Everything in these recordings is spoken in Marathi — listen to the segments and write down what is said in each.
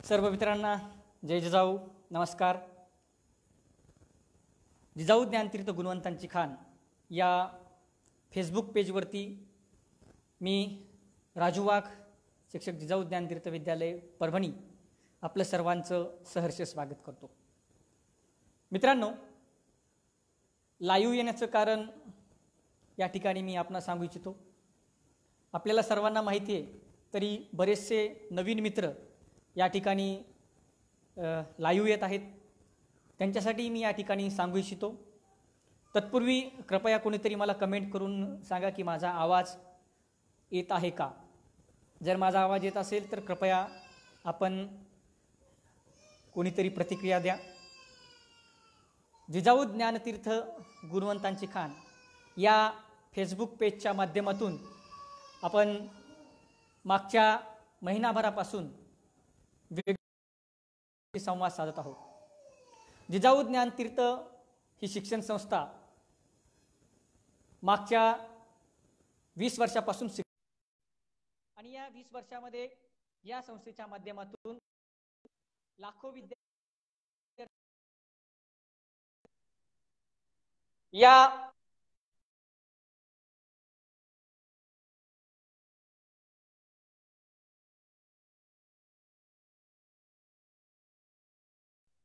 सर्व मित्रांना जय जिजाऊ, नमस्कार. जिजाऊ ज्ञानतीर्थ गुणवंतांची खाण या फेसबुक पेजवरती मी राजू वाघ, शिक्षक जिजाऊ ज्ञानतीर्थ विद्यालय परभणी, आपलं सर्वांचं सहर्ष स्वागत करतो. मित्रांनो, लाईव्ह येण्याचं कारण या ठिकाणी मी आपणास सांगू इच्छितो. आपल्याला सर्वांना माहिती आहे, तरी बरेचसे नवीन मित्र या ठिकाणी लाईव्ह येत आहेत. त्यांच्यासाठी मी या ठिकाणी सांगू इच्छितो. तत्पूर्वी कृपया कोणीतरी मला कमेंट करून सांगा की माझा आवाज येत आहे का. जर माझा आवाज येत असेल तर कृपया आपण कोणीतरी प्रतिक्रिया द्या. जिजाऊ ज्ञानतीर्थ गुणवंतांची खाण या फेसबुक पेजच्या माध्यमातून आपण मागच्या महिनाभरापासून वेगवेगळे संवाद साधत आहोत. जिजाऊ ज्ञानतीर्थ ही शिक्षण संस्था मागच्या 20 वर्षापासून आणि या 20 वर्षामध्ये या संस्थेच्या माध्यमातून लाखो विद्यार्थी या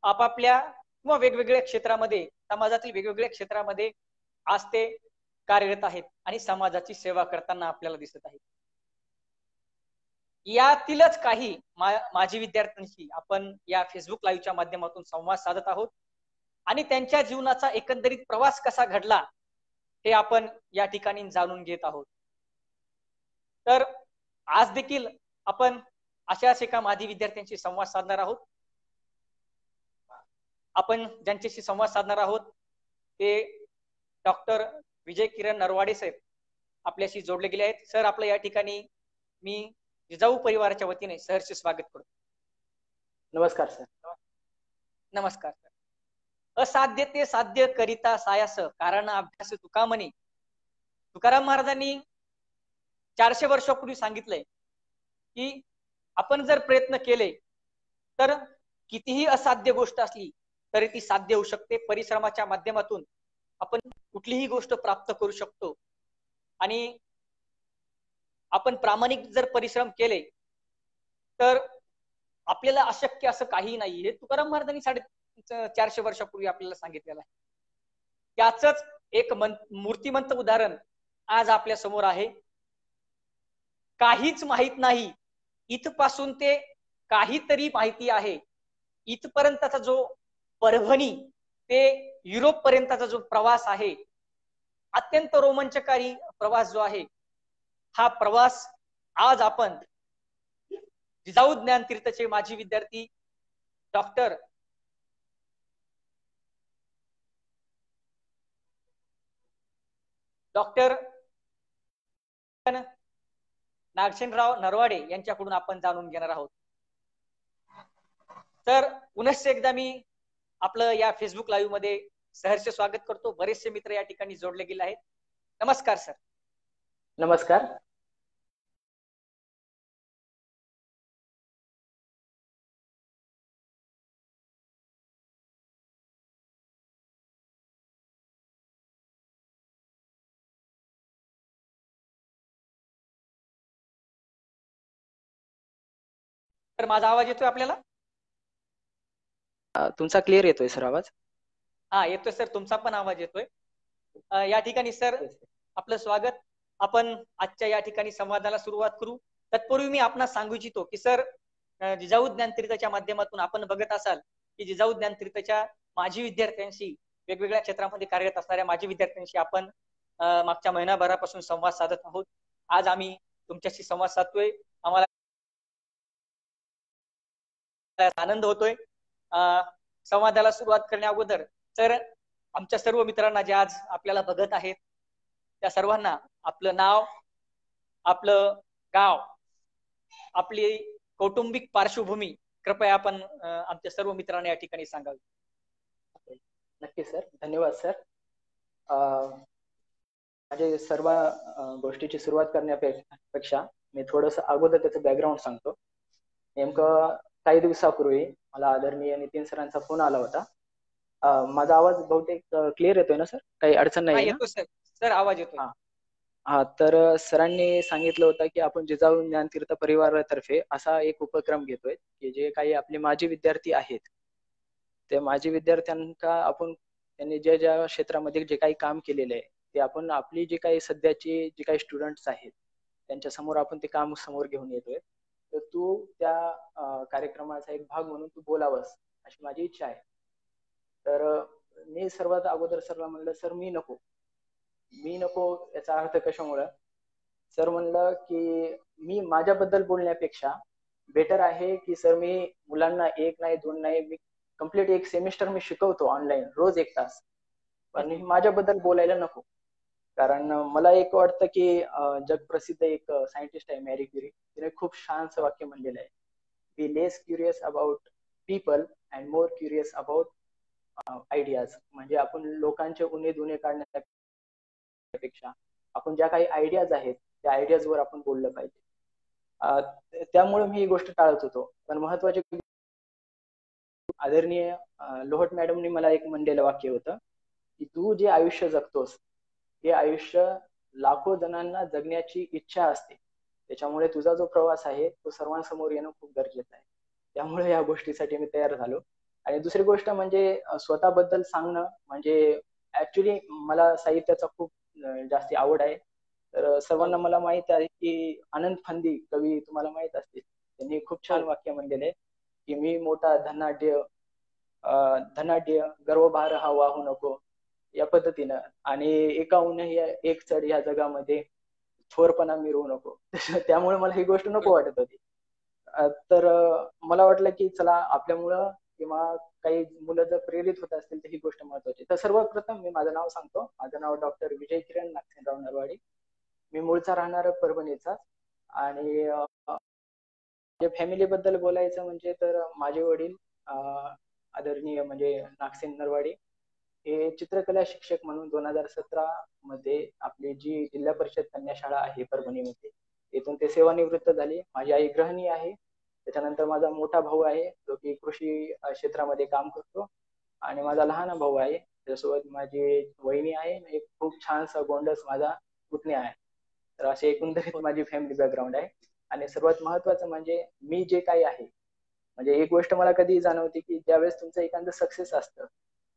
आपापल्या किंवा वेगवेगळ्या क्षेत्रामध्ये, समाजातील वेगवेगळ्या क्षेत्रामध्ये आज ते कार्यरत आहेत आणि समाजाची सेवा करताना आपल्याला दिसत आहे. यातीलच काही माजी विद्यार्थ्यांशी आपण या फेसबुक लाईव्हच्या माध्यमातून संवाद साधत आहोत आणि त्यांच्या जीवनाचा एकंदरीत प्रवास कसा घडला हे आपण या ठिकाणी जाणून घेत आहोत. तर आज देखील आपण अशाच एका माजी विद्यार्थ्यांशी संवाद साधणार आहोत. आपण ज्यांच्याशी संवाद साधणार आहोत ते डॉक्टर विजय किरण नरवाडे साहेब आपल्याशी जोडले गेले आहेत. सर, आपलं या ठिकाणी मी जिजाऊ परिवाराच्या वतीने सहर्ष स्वागत करतो. नमस्कार सर. नमस्कार सर. असाध्य ते साध्य करिता सायास कारण अभ्यास तुका म्हणे. तुकाराम महाराजांनी 400 वर्षापूर्वी सांगितलंय की आपण जर प्रयत्न केले तर कितीही असाध्य गोष्ट असली तरी ती साध्य होऊ शकते. परिश्रमाच्या माध्यमातून आपण कुठलीही गोष्ट प्राप्त करू शकतो आणि आपण प्रामाणिक जर परिश्रम केले तर आपल्याला अशक्य असं काही नाही. हे तुकाराम महाराजांनी 450 वर्षापूर्वी आपल्याला सांगितलेलं आहे. त्याचंच एक मूर्तिमंत उदाहरण आज आपल्या समोर आहे. काहीच माहित नाही इथपासून ते काहीतरी माहिती आहे इथपर्यंतचा जो परभणी ते युरोप पर्यंतचा जो प्रवास आहे, अत्यंत रोमांचकारी प्रवास जो आहे, हा प्रवास आज आपण जिजाऊ ज्ञानतीर्थचे माजी विद्यार्थी डॉक्टर नागसेनराव नरवाडे यांच्याकडून आपण जाणून घेणार आहोत. तर पुनश्च एकदा मी आपलं या फेसबुक लाईव्ह मध्ये सहर्ष स्वागत करतो. बरेचसे मित्र या ठिकाणी जोडले गेले आहेत. नमस्कार सर. नमस्कार. तर माझा आवाज येतोय आपल्याला? तुमचा क्लिअर येतोय सर आवाज? हा, येतोय सर. तुमचा पण आवाज येतोय. या ठिकाणी सर आपलं स्वागत. आपण आजच्या या ठिकाणी संवादाला सुरुवात करू. तत्पूर्वी मी आपणास सांगू इच्छितो की सर, जिजाऊ ज्ञानतीर्थच्या माध्यमातून आपण बघत असाल की जिजाऊ ज्ञानतीर्थच्या माजी विद्यार्थ्यांशी, वेगवेगळ्या क्षेत्रामध्ये कार्यरत असणाऱ्या माजी विद्यार्थ्यांशी आपण मागच्या महिनाभरापासून संवाद साधत आहोत. आज आम्ही तुमच्याशी संवाद साधतोय. आम्हाला आनंद होतोय. संवादाला सुरुवात करण्या अगोदर सर, आमच्या सर्व मित्रांना जे आज आपल्याला बघत आहेत त्या सर्वांना आपलं नाव, आपलं गाव, आपली कौटुंबिक पार्श्वभूमी कृपया आपण आमच्या सर्व मित्रांना या ठिकाणी सांगावी. नक्की सर. धन्यवाद सर. माझे सर्व गोष्टीची सुरुवात करण्यापेक्षा मी थोडंसं अगोदर त्याचं बॅकग्राऊंड सांगतो. नेमकं काही दिवसापूर्वी मला आदरणीय नितीन सरांचा फोन आला होता. माझा आवाज बहुतेक क्लिअर येतोय ना सर? काही अडचण हा नाही ना? येतो सर. सर आवाज येतोय. हा. हा, तर सरांनी सांगितलं होतं की आपण जिजाऊ ज्ञानतीर्थ परिवारातर्फे असा एक उपक्रम घेतोय की जे काही आपले माजी विद्यार्थी आहेत, ते माजी विद्यार्थ्यांना आपण त्यांनी ज्या ज्या क्षेत्रामध्ये जे काही काम केलेलं आहे ते आपण आपली जी काही सध्याची जी काही स्टुडंट्स आहेत त्यांच्या समोर आपण ते काम समोर घेऊन येतोय. तर तू त्या कार्यक्रमाचा एक भाग म्हणून तू बोलावंस अशी माझी इच्छा आहे. तर मी सर्वात अगोदर सरला म्हणलं, सर मी नको याचा अर्थ कशामुळे? सर म्हणलं की मी माझ्याबद्दल बोलण्यापेक्षा बेटर आहे की सर मी मुलांना एक नाही दोन नाही, मी कम्प्लीट एक सेमिस्टर मी शिकवतो ऑनलाईन रोज 1 तास, पण मी माझ्याबद्दल बोलायला नको. कारण मला एक वाटतं की जगप्रसिद्ध एक सायंटिस्ट आहे मॅरी क्युरी, तिने खूप छानसं वाक्य म्हणलेलं आहे, be less curious about people and more curious about ideas. म्हणजे आपण लोकांचे उणे धुणे काढण्यापेक्षा आपण ज्या काही आयडियाज आहेत त्या आयडियाज वर आपण बोललं पाहिजे. त्यामुळे मी ही गोष्ट टाळत होतो. पण महत्वाची आदरणीय लोहट मॅडमनी मला एक म्हणलेलं वाक्य होतं की तू जे आयुष्य जगतोस हे आयुष्य लाखो जणांना जगण्याची इच्छा असते, त्याच्यामुळे तुझा जो प्रवास आहे तो सर्वांसमोर येणं खूप गरजेचं आहे. त्यामुळे या गोष्टीसाठी मी तयार झालो. आणि दुसरी गोष्ट म्हणजे स्वतःबद्दल सांगणं म्हणजे ऍक्च्युली मला साहित्याचा खूप जास्ती आवड आहे. तर सर्वांना मला माहित आहे की आनंद फंदी कवी तुम्हाला माहित असतील, त्यांनी खूप छान वाक्य म्हणलेले की मी मोठा धनाढ्य गर्वभार हा वाहू नको, या पद्धतीनं. आणि एकाहून एक चढ या जगामध्ये थोरपणा मिरवू नको. त्यामुळे मला ही गोष्ट नको वाटत होती. तर मला वाटलं की चला आपल्यामुळं किंवा काही मुलं जर प्रेरित होत असतील तर ही गोष्ट महत्वाची. तर सर्वप्रथम मी माझं नाव सांगतो. माझं नाव डॉक्टर विजय किरण नागसेनराव नरवाडे. मी मूळचा राहणार परभणीचा. आणि फॅमिली बद्दल बोलायचं म्हणजे तर माझे वडील आदरणीय म्हणजे नागसेन नरवाडे हे चित्रकला शिक्षक म्हणून 2017 मध्ये आपली जी जिल्हा परिषद कन्या शाळा आहे परभणीमध्ये, येथून ते सेवानिवृत्त झाले. माझी आई गृहिणी आहे. त्याच्यानंतर माझा मोठा भाऊ आहे जो की कृषी क्षेत्रामध्ये काम करतो. आणि माझा लहान भाऊ आहे, त्याच्यासोबत माझी वहिनी आहे, एक खूप छानसा गोंडस माझा पुतण्या आहे. तर असे एकंदरीत माझी फॅमिली बॅकग्राऊंड आहे. आणि सर्वात महत्वाचं म्हणजे मी जे काही आहे, म्हणजे एक गोष्ट मला कधी जाणवते की ज्यावेळेस तुमचं एखादं सक्सेस असतं,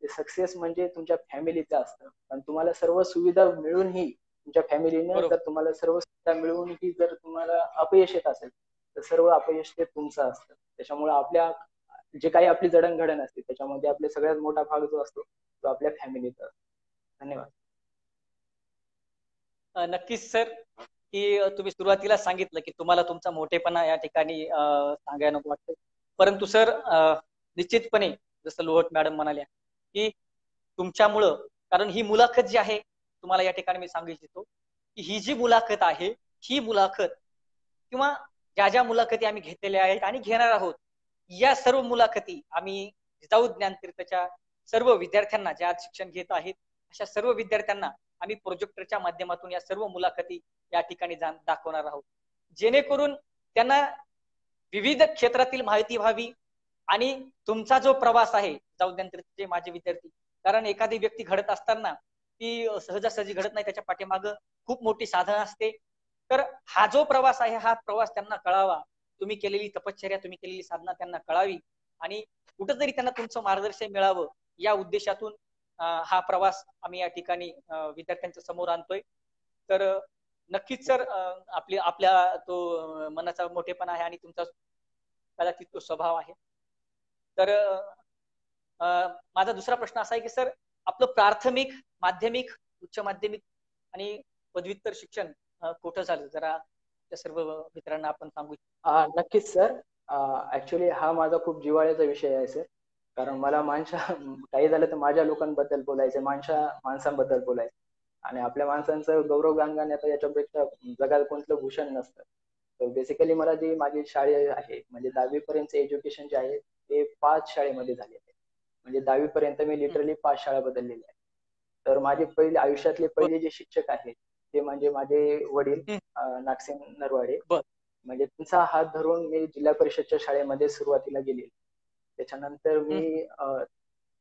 ते सक्सेस म्हणजे तुमच्या फॅमिलीचं असतं. पण तुम्हाला सर्व सुविधा मिळूनही तुमच्या फॅमिलीनं जर तुम्हाला सर्व सुविधा मिळूनही जर तुम्हाला अपयश येत असेल तर सर्व अपयश ते तुमचं असतं. त्याच्यामुळे आपल्या जे काही आपली जडणघडण असते त्याच्यामध्ये आपला सगळ्यात मोठा भाग जो असतो तो आपल्या फॅमिलीचा असतो. धन्यवाद. नक्कीच सर, की तुम्ही सुरुवातीला सांगितलं की तुम्हाला तुमचा मोठेपणा या ठिकाणी सांगायला नको वाटतं. परंतु सर निश्चितपणे जसं लोहट मॅडम म्हणाल्या की तुमच्यामुळं, कारण ही मुलाखत जी आहे तुम्हाला या ठिकाणी मी सांगू इच्छितो की ही जी मुलाखत आहे, ही मुलाखत किंवा ज्या ज्या मुलाखती आम्ही घेतलेल्या आहेत आणि घेणार आहोत, या सर्व मुलाखती आम्ही जिजाऊ ज्ञानतीर्थच्या सर्व विद्यार्थ्यांना जे आज शिक्षण घेत आहेत अशा सर्व विद्यार्थ्यांना आम्ही प्रोजेक्टरच्या माध्यमातून या सर्व मुलाखती या ठिकाणी दाखवणार आहोत, जेणेकरून त्यांना विविध क्षेत्रातील माहिती व्हावी. आणि तुमचा जो प्रवास आहे जिजाऊ ज्ञानतीर्थचे माझे विद्यार्थी, कारण एखादी व्यक्ती घडत असताना ती सहजासहजी घडत नाही, त्याच्या पाठीमागं खूप मोठी साधना असते. तर हा जो प्रवास आहे हा प्रवास त्यांना कळावा, तुम्ही केलेली तपश्चर्या, तुम्ही केलेली साधना त्यांना कळावी आणि कुठंतरी त्यांना तुमचं मार्गदर्शन मिळावं, या उद्देशातून हा प्रवास आम्ही या ठिकाणी विद्यार्थ्यांच्या समोर आणतोय. तर नक्कीच सर, आपल्या तो मनाचा मोठेपणा आहे आणि तुमचा कदाचित तो स्वभाव आहे. तर माझा दुसरा प्रश्न असा आहे की सर, आपलं प्राथमिक, माध्यमिक, उच्च माध्यमिक आणि पदव्युत्तर शिक्षण कुठं झालं, जरा त्या सर्व मित्रांना आपण सांगू. नक्कीच सर. ऍक्च्युली हा माझा खूप जिव्हाळ्याचा विषय आहे सर. कारण मला काही झालं तर माझ्या लोकांबद्दल बोलायचं, माणसांबद्दल बोलायचं. आणि आपल्या माणसांचं गौरवगान आता याच्यापेक्षा जगात कोणतं भूषण नसतं. तर बेसिकली मला जी माझी शाळा आहे म्हणजे 10वी पर्यंत एज्युकेशन जे आहे ते 5 शाळेमध्ये झालेलं आहे. म्हणजे 10वी पर्यंत मी लिटरली 5 शाळा बदललेल्या आहे. तर माझे पहिले आयुष्यातले पहिले जे शिक्षक आहेत ते म्हणजे माझे वडील नागसेन नरवाडे. म्हणजे त्यांचा हात धरून मी जिल्हा परिषदच्या शाळेमध्ये सुरुवातीला गेले. त्याच्यानंतर मी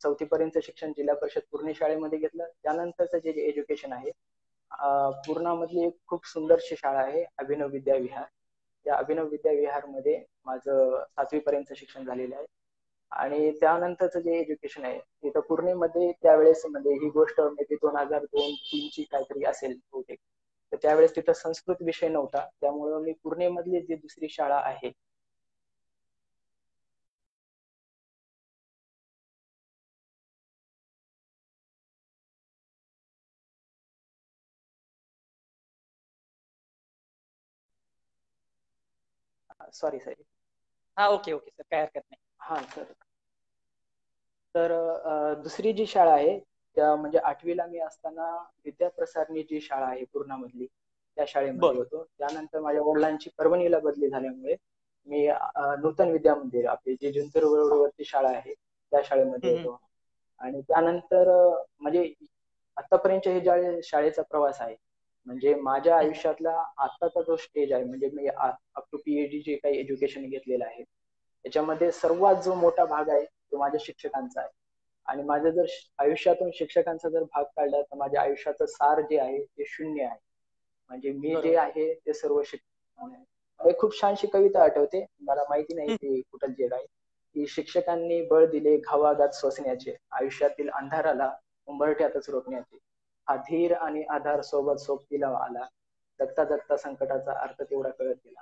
4थी पर्यंत शिक्षण जिल्हा परिषद पूर्ण शाळेमध्ये घेतलं. त्यानंतरचं जे एज्युकेशन आहे पूर्णामधली एक खूप सुंदरशी शाळा आहे अभिनव विद्या विहार. त्या अभिनव विद्या विहार मध्ये माझं 7वी पर्यंत शिक्षण झालेलं आहे. आणि त्यानंतरचं जे एज्युकेशन आहे तिथं पूर्णेमध्ये त्यावेळेस म्हणजे ही गोष्ट म्हणजे 2002-3 ची काहीतरी असेल बहुतेक. तर त्यावेळेस तिथं संस्कृत विषय नव्हता, त्यामुळं मी पूर्णेमधली जी दुसरी शाळा आहे सॉरी सर. हा, ओके ओके सर, काय हरकत नाही. हा सर. तर दुसरी जी शाळा आहे त्या म्हणजे 8वीला मी असताना विद्याप्रसारणी जी शाळा आहे पूर्णामधली त्या शाळेमध्ये बर. होतो. त्यानंतर माझ्या वडिलांची परभणीला बदली झाल्यामुळे मी नूतन विद्या मंदिर आपली जी जिंतूर रोडवरती शाळा आहे त्या शाळेमध्ये होतो. आणि त्यानंतर म्हणजे आतापर्यंत हे ज्या शाळेचा प्रवास आहे म्हणजे माझ्या आयुष्यातला आत्ताचा जो स्टेज आहे म्हणजे मी अप टू पीएचडी जे काही एज्युकेशन घेतलेलं आहे त्याच्यामध्ये सर्वात जो मोठा भाग आहे तो माझ्या शिक्षकांचा आहे. आणि माझं जर आयुष्यातून शिक्षकांचा जर भाग काढला तर माझ्या आयुष्याचं सार जे आहे ते शून्य आहे. म्हणजे मी जे आहे ते सर्व शिक्षक. खूप छानशी कविता आठवते, मला माहिती नाही ती कुठं जे आहे की शिक्षकांनी बळ दिले घावाघात सोसण्याचे आयुष्यातील अंधाराला उंबरठ्यातच रोखण्याचे हा धीर आणि आधार सोबत सोबतीला आला जगता जगता संकटाचा अर्थ तेवढा कळत गेला.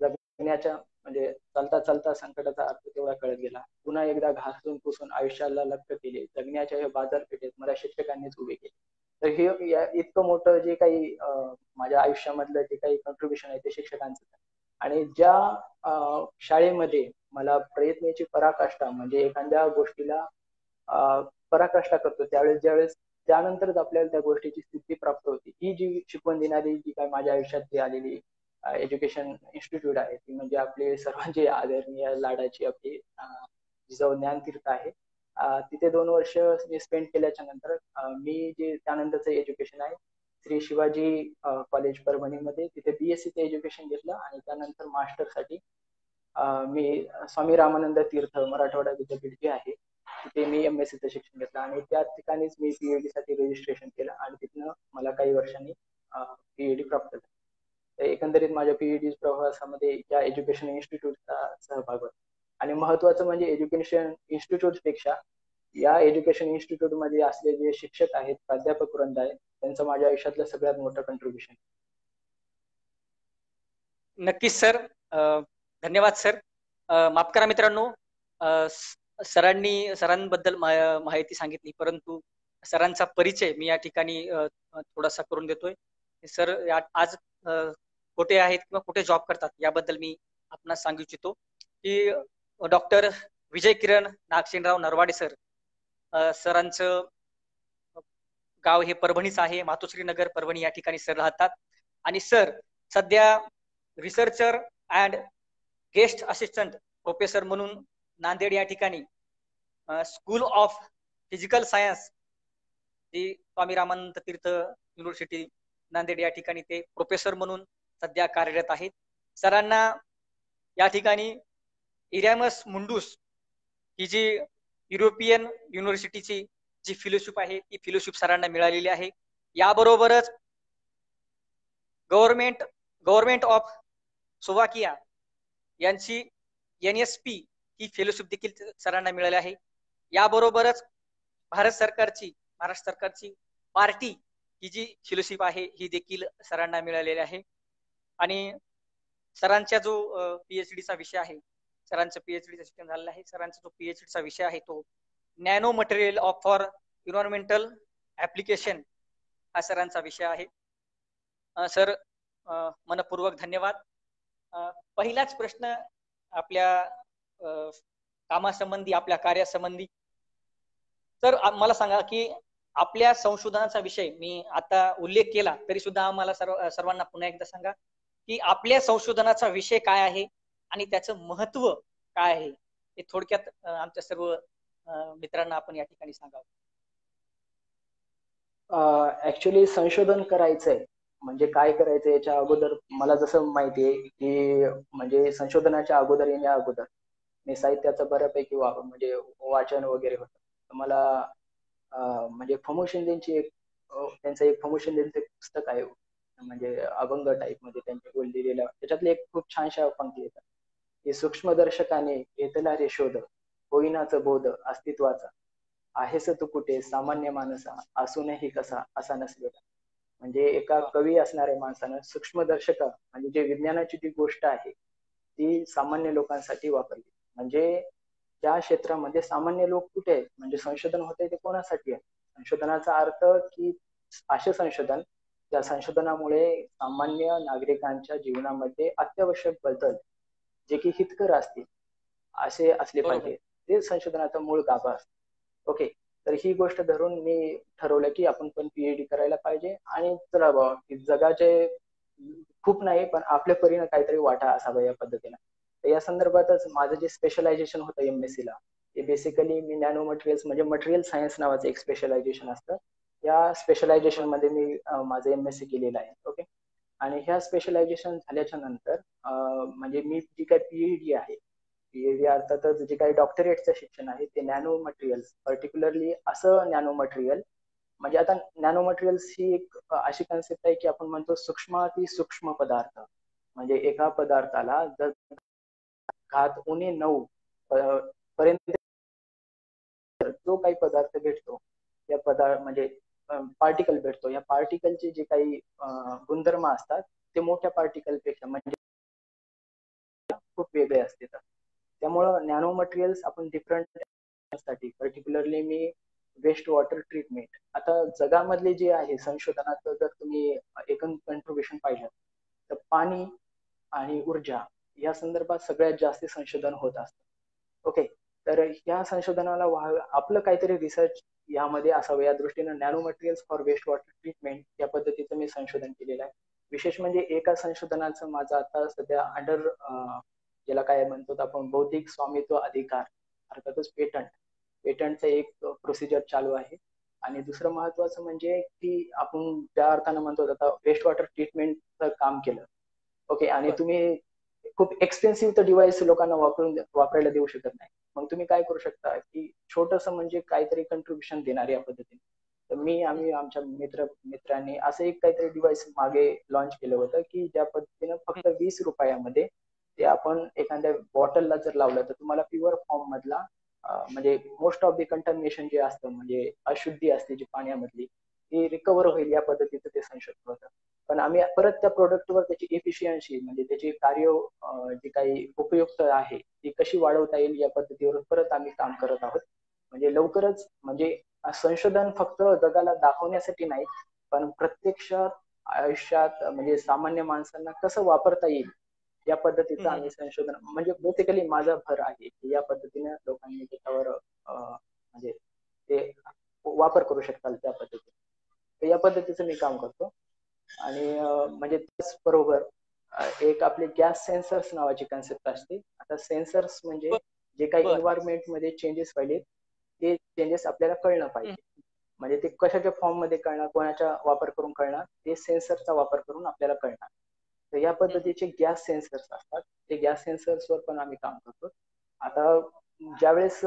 जगण्याच्या म्हणजे चालता चालता संकटाचा अर्थ तेवढा कळत गेला. पुन्हा एकदा घासून पुसून आयुष्याला लक्ष केले जगण्याच्या या बाजारपेठेत मला शिक्षकांनीच उभे केले. तर हे इतकं मोठं जे काही माझ्या आयुष्यामधलं जे काही कॉन्ट्रीब्युशन आहे ते शिक्षकांचं. आणि ज्या शाळेमध्ये मला प्रयत्नाची पराकाष्ठा म्हणजे एखाद्या गोष्टीला पराकाष्ठा करतो त्यावेळेस ज्यावेळेस त्यानंतरच आपल्याला त्या गोष्टीची सिद्धी प्राप्त होती. ही जी शिकवण देणारी जी काय माझ्या आयुष्यात जी आलेली एज्युकेशन इन्स्टिट्यूट आहे ती म्हणजे आपले सर्वांचे आदरणीय लाडाची आपली जिजाऊ ज्ञानतीर्थ आहे. तिथे 2 वर्ष मी स्पेंड केल्याच्या नंतर मी जे त्यानंतरचं एज्युकेशन आहे श्री शिवाजी कॉलेज परभणीमध्ये तिथे बीएससीचं एज्युकेशन घेतलं आणि त्यानंतर मास्टरसाठी मी स्वामी रामानंद तीर्थ मराठवाडा विद्यापीठ जे आहे तिथे मी एमएससीचं शिक्षण घेतलं आणि त्या ठिकाणीच मी पीएचडी साठी रजिस्ट्रेशन केलं आणि तिथनं मला काही वर्षांनी पीएचडी प्राप्त झाली. तर एकंदरीत माझ्या पीएचडी प्रवासामध्ये या एज्युकेशन इन्स्टिट्यूटचा सहभाग होता. आणि महत्वाचं म्हणजे एज्युकेशन इन्स्टिट्यूट पेक्षा या एज्युकेशन इन्स्टिट्यूट मध्ये असलेले जे शिक्षक आहेत प्राध्यापक वृंद आहेत त्यांचं माझ्या आयुष्यातलं सगळ्यात मोठं कॉन्ट्रीब्युशन. नक्कीच सर, धन्यवाद सर. माफ करा मित्रांनो, सरांबद्दल माहिती सांगितली, परंतु सरांचा परिचय मी या ठिकाणी थोडासा करून देतोय. सर आज कुठे आहेत किंवा कुठे जॉब करतात याबद्दल मी आपणास सांगू इच्छितो की डॉक्टर विजय किरण नागसेनराव नरवाडे सर, सरांचं गाव हे परभणीच आहे, मातोश्री नगर परभणी या ठिकाणी सर राहतात. आणि सर सध्या researcher and guest assistant professor म्हणून नांदेड या ठिकाणी स्कूल ऑफ फिजिकल सायन्स जी स्वामी रामानंद तीर्थ युनिव्हर्सिटी नांदेड या ठिकाणी ते प्रोफेसर म्हणून सध्या कार्यरत आहेत. सरांना या ठिकाणी इरॅमस मुंडूस ही जी युरोपियन युनिव्हर्सिटीची जी फेलोशिप आहे ती फेलोशिप सरांना मिळालेली आहे. याबरोबरच गव्हर्नमेंट ऑफ स्लोवाकिया यांची NSP ही फेलोशिप देखील सरांना मिळाली आहे. याबरोबरच महाराष्ट्र सरकारची पार्टी ही जी फेलोशिप आहे ही देखील सरांना मिळालेली आहे. आणि सरांचा जो पीएचडीचा विषय आहे, सरांचं पीएचडीचं शिक्षण झालेलं आहे, सरांचा जो पीएचडीचा विषय आहे तो nano material for environmental application हा सरांचा विषय आहे. सर मनपूर्वक धन्यवाद. पहिलाच प्रश्न आपल्या कामासंबंधी, आपल्या कार्यासंबंधी. तर मला सांगा की आपल्या संशोधनाचा विषय मी आता उल्लेख केला तरी सुद्धा आम्हाला सर्वांना पुन्हा एकदा सांगा की आपल्या संशोधनाचा विषय काय आहे आणि त्याचं महत्व काय आहे हे थोडक्यात आमच्या सर्व मित्रांना आपण या ठिकाणी सांगावं. ऍक्च्युली संशोधन करायचंय म्हणजे काय करायचं याच्या अगोदर मला जसं माहिती आहे की म्हणजे संशोधनाच्या अगोदर येण्या अगोदर मी साहित्याचं बऱ्यापैकी म्हणजे वाचन वगैरे होतं. मला म्हणजे फमू शिंदेची त्यांचं एक फमू शिंदेचं एक पुस्तक आहे, म्हणजे अभंग टाईप मध्ये त्यांचे बोल दिलेला, त्याच्यातले एक खूप छानशा पंक्ती येतात की सूक्ष्मदर्शकाने घेतला रे शोध, होईनाच बोध अस्तित्वाचा, आहेस तू कुठे सामान्य माणसा, असूनही कसा असा नसलेला. म्हणजे एका कवी असणाऱ्या माणसानं सूक्ष्मदर्शक म्हणजे जे विज्ञानाची जी गोष्ट आहे ती सामान्य लोकांसाठी वापरली. म्हणजे त्या क्षेत्रामध्ये सामान्य लोक कुठे आहेत, म्हणजे संशोधन होते ते कोणासाठी आहे. संशोधनाचा अर्थ की असे संशोधन ज्या संशोधनामुळे सामान्य नागरिकांच्या जीवनामध्ये अत्यावश्यक बदल जे की हितकर असतील असे असले बरोबर. पाहिजे, ते संशोधनाचा मूळ गाभा असतो. ओके, तर ही गोष्ट धरून मी ठरवलं की आपण पण पीएचडी करायला पाहिजे आणि चला बाबा की जगाचे खूप नाही पण आपल्या परीने काहीतरी वाटा असावा या पद्धतीने. तर या संदर्भातच माझं जे स्पेशलायझेशन होतं एमएससी ला, ते बेसिकली मी नॅनो मटेरियल्स म्हणजे मटेरियल सायन्स नावाचं एक स्पेशलायझेशन असतं. या स्पेशलायझेशन बर. मध्ये मी माझं एमएससी केलेलं आहे. ओके, आणि ह्या स्पेशलायझेशन झाल्याच्या नंतर म्हणजे मी जी काही पीएचडी आहे, पीएचडी अर्थातच जे काही डॉक्टरेटचं शिक्षण आहे ते नॅनो मटेरियल्स, पर्टिक्युलरली असं नॅनो मटेरियल, म्हणजे आता नॅनो मटेरियल्स ही एक अशी कन्सेप्ट आहे की आपण म्हणतो सूक्ष्माती सूक्ष्म पदार्थ, म्हणजे एका पदार्थाला जर घात उणे 9 पर्यंत जो काही पदार्थ भेटतो, या पदार्थ म्हणजे पार्टिकल भेटतो, या पार्टिकलचे जे काही गुणधर्म असतात ते मोठ्या पार्टिकल पेक्षा म्हणजे खूप वेगळे असते. त्यामुळं नॅनो मटेरियल्स आपण डिफरंट साठी, पर्टिक्युलरली मी वेस्ट वॉटर ट्रीटमेंट, आता जगामधले जे आहे संशोधनाचं जर तुम्ही एकूण कंट्रीब्युशन पाहिलं तर पाणी आणि ऊर्जा या संदर्भात सगळ्यात जास्त संशोधन होत असतं. ओके, तर या संशोधनाला आपलं काहीतरी रिसर्च यामध्ये असावं या दृष्टीनं nano materials for waste water treatment या पद्धतीचं मी संशोधन केलेलं आहे. विशेष म्हणजे एका संशोधनाचं माझं आता सध्या अंडर ज्याला काय म्हणतो आपण बौद्धिक स्वामित्व अधिकार अर्थातच पेटंटचं एक प्रोसिजर चालू आहे. आणि दुसरं महत्वाचं म्हणजे की आपण ज्या अर्थानं म्हणतो आता वेस्ट वॉटर ट्रीटमेंटचं काम केलं. ओके, आणि बर. तुम्ही खूप एक्सपेन्सिव्ह तर डिव्हाइस लोकांना वापरायला देऊ शकत नाही. मग तुम्ही काय करू शकता की छोटंसं म्हणजे काहीतरी कंट्रीब्युशन देणार या पद्धतीने. तर आम्ही आमच्या मित्रांनी असं एक काहीतरी डिव्हाइस मागे लॉन्च केलं होतं की ज्या पद्धतीनं फक्त 20 रुपयामध्ये ते आपण एखाद्या बॉटलला जर लावलं तर तुम्हाला प्युअर फॉर्म मधला म्हणजे मोस्ट ऑफ द कंटॅमिनेशन जे असतं, म्हणजे अशुद्धी असते जी पाण्यामधली, ती रिकव्हर होईल या पद्धतीचं ते संशोधन होतं. पण आम्ही परत त्या प्रोडक्टवर त्याची एफिशियन्सी म्हणजे त्याची कार्य जी काही उपयुक्त आहे ती कशी वाढवता येईल या पद्धतीवर परत आम्ही काम करत आहोत. म्हणजे लवकरच म्हणजे संशोधन फक्त जगाला दाखवण्यासाठी नाही, पण प्रत्यक्ष आयुष्यात म्हणजे सामान्य माणसांना कसं वापरता येईल या पद्धतीचं आम्ही संशोधन, म्हणजे बेसिकली माझा भर आहे की या पद्धतीने लोकांनी त्याच्यावर म्हणजे ते वापर करू शकतात त्या पद्धतीने. तर या पद्धतीचं मी काम करतो. आणि म्हणजे त्याचबरोबर एक आपले गॅस सेन्सर्स नावाची कन्सेप्ट असते. आता सेन्सर्स म्हणजे बर. जे काही बर. एन्व्हायरमेंट मध्ये चेंजेस पाहिजे ते चेंजेस आपल्याला कळलं पाहिजे. म्हणजे ते कशाच्या फॉर्म मध्ये कळणार, कोणाचा वापर करून कळणार, ते सेन्सरचा वापर करून आपल्याला कळणार. तर या पद्धतीचे गॅस सेन्सर्स असतात, ते गॅस सेन्सर्सवर पण आम्ही काम करतो. आता ज्यावेळेस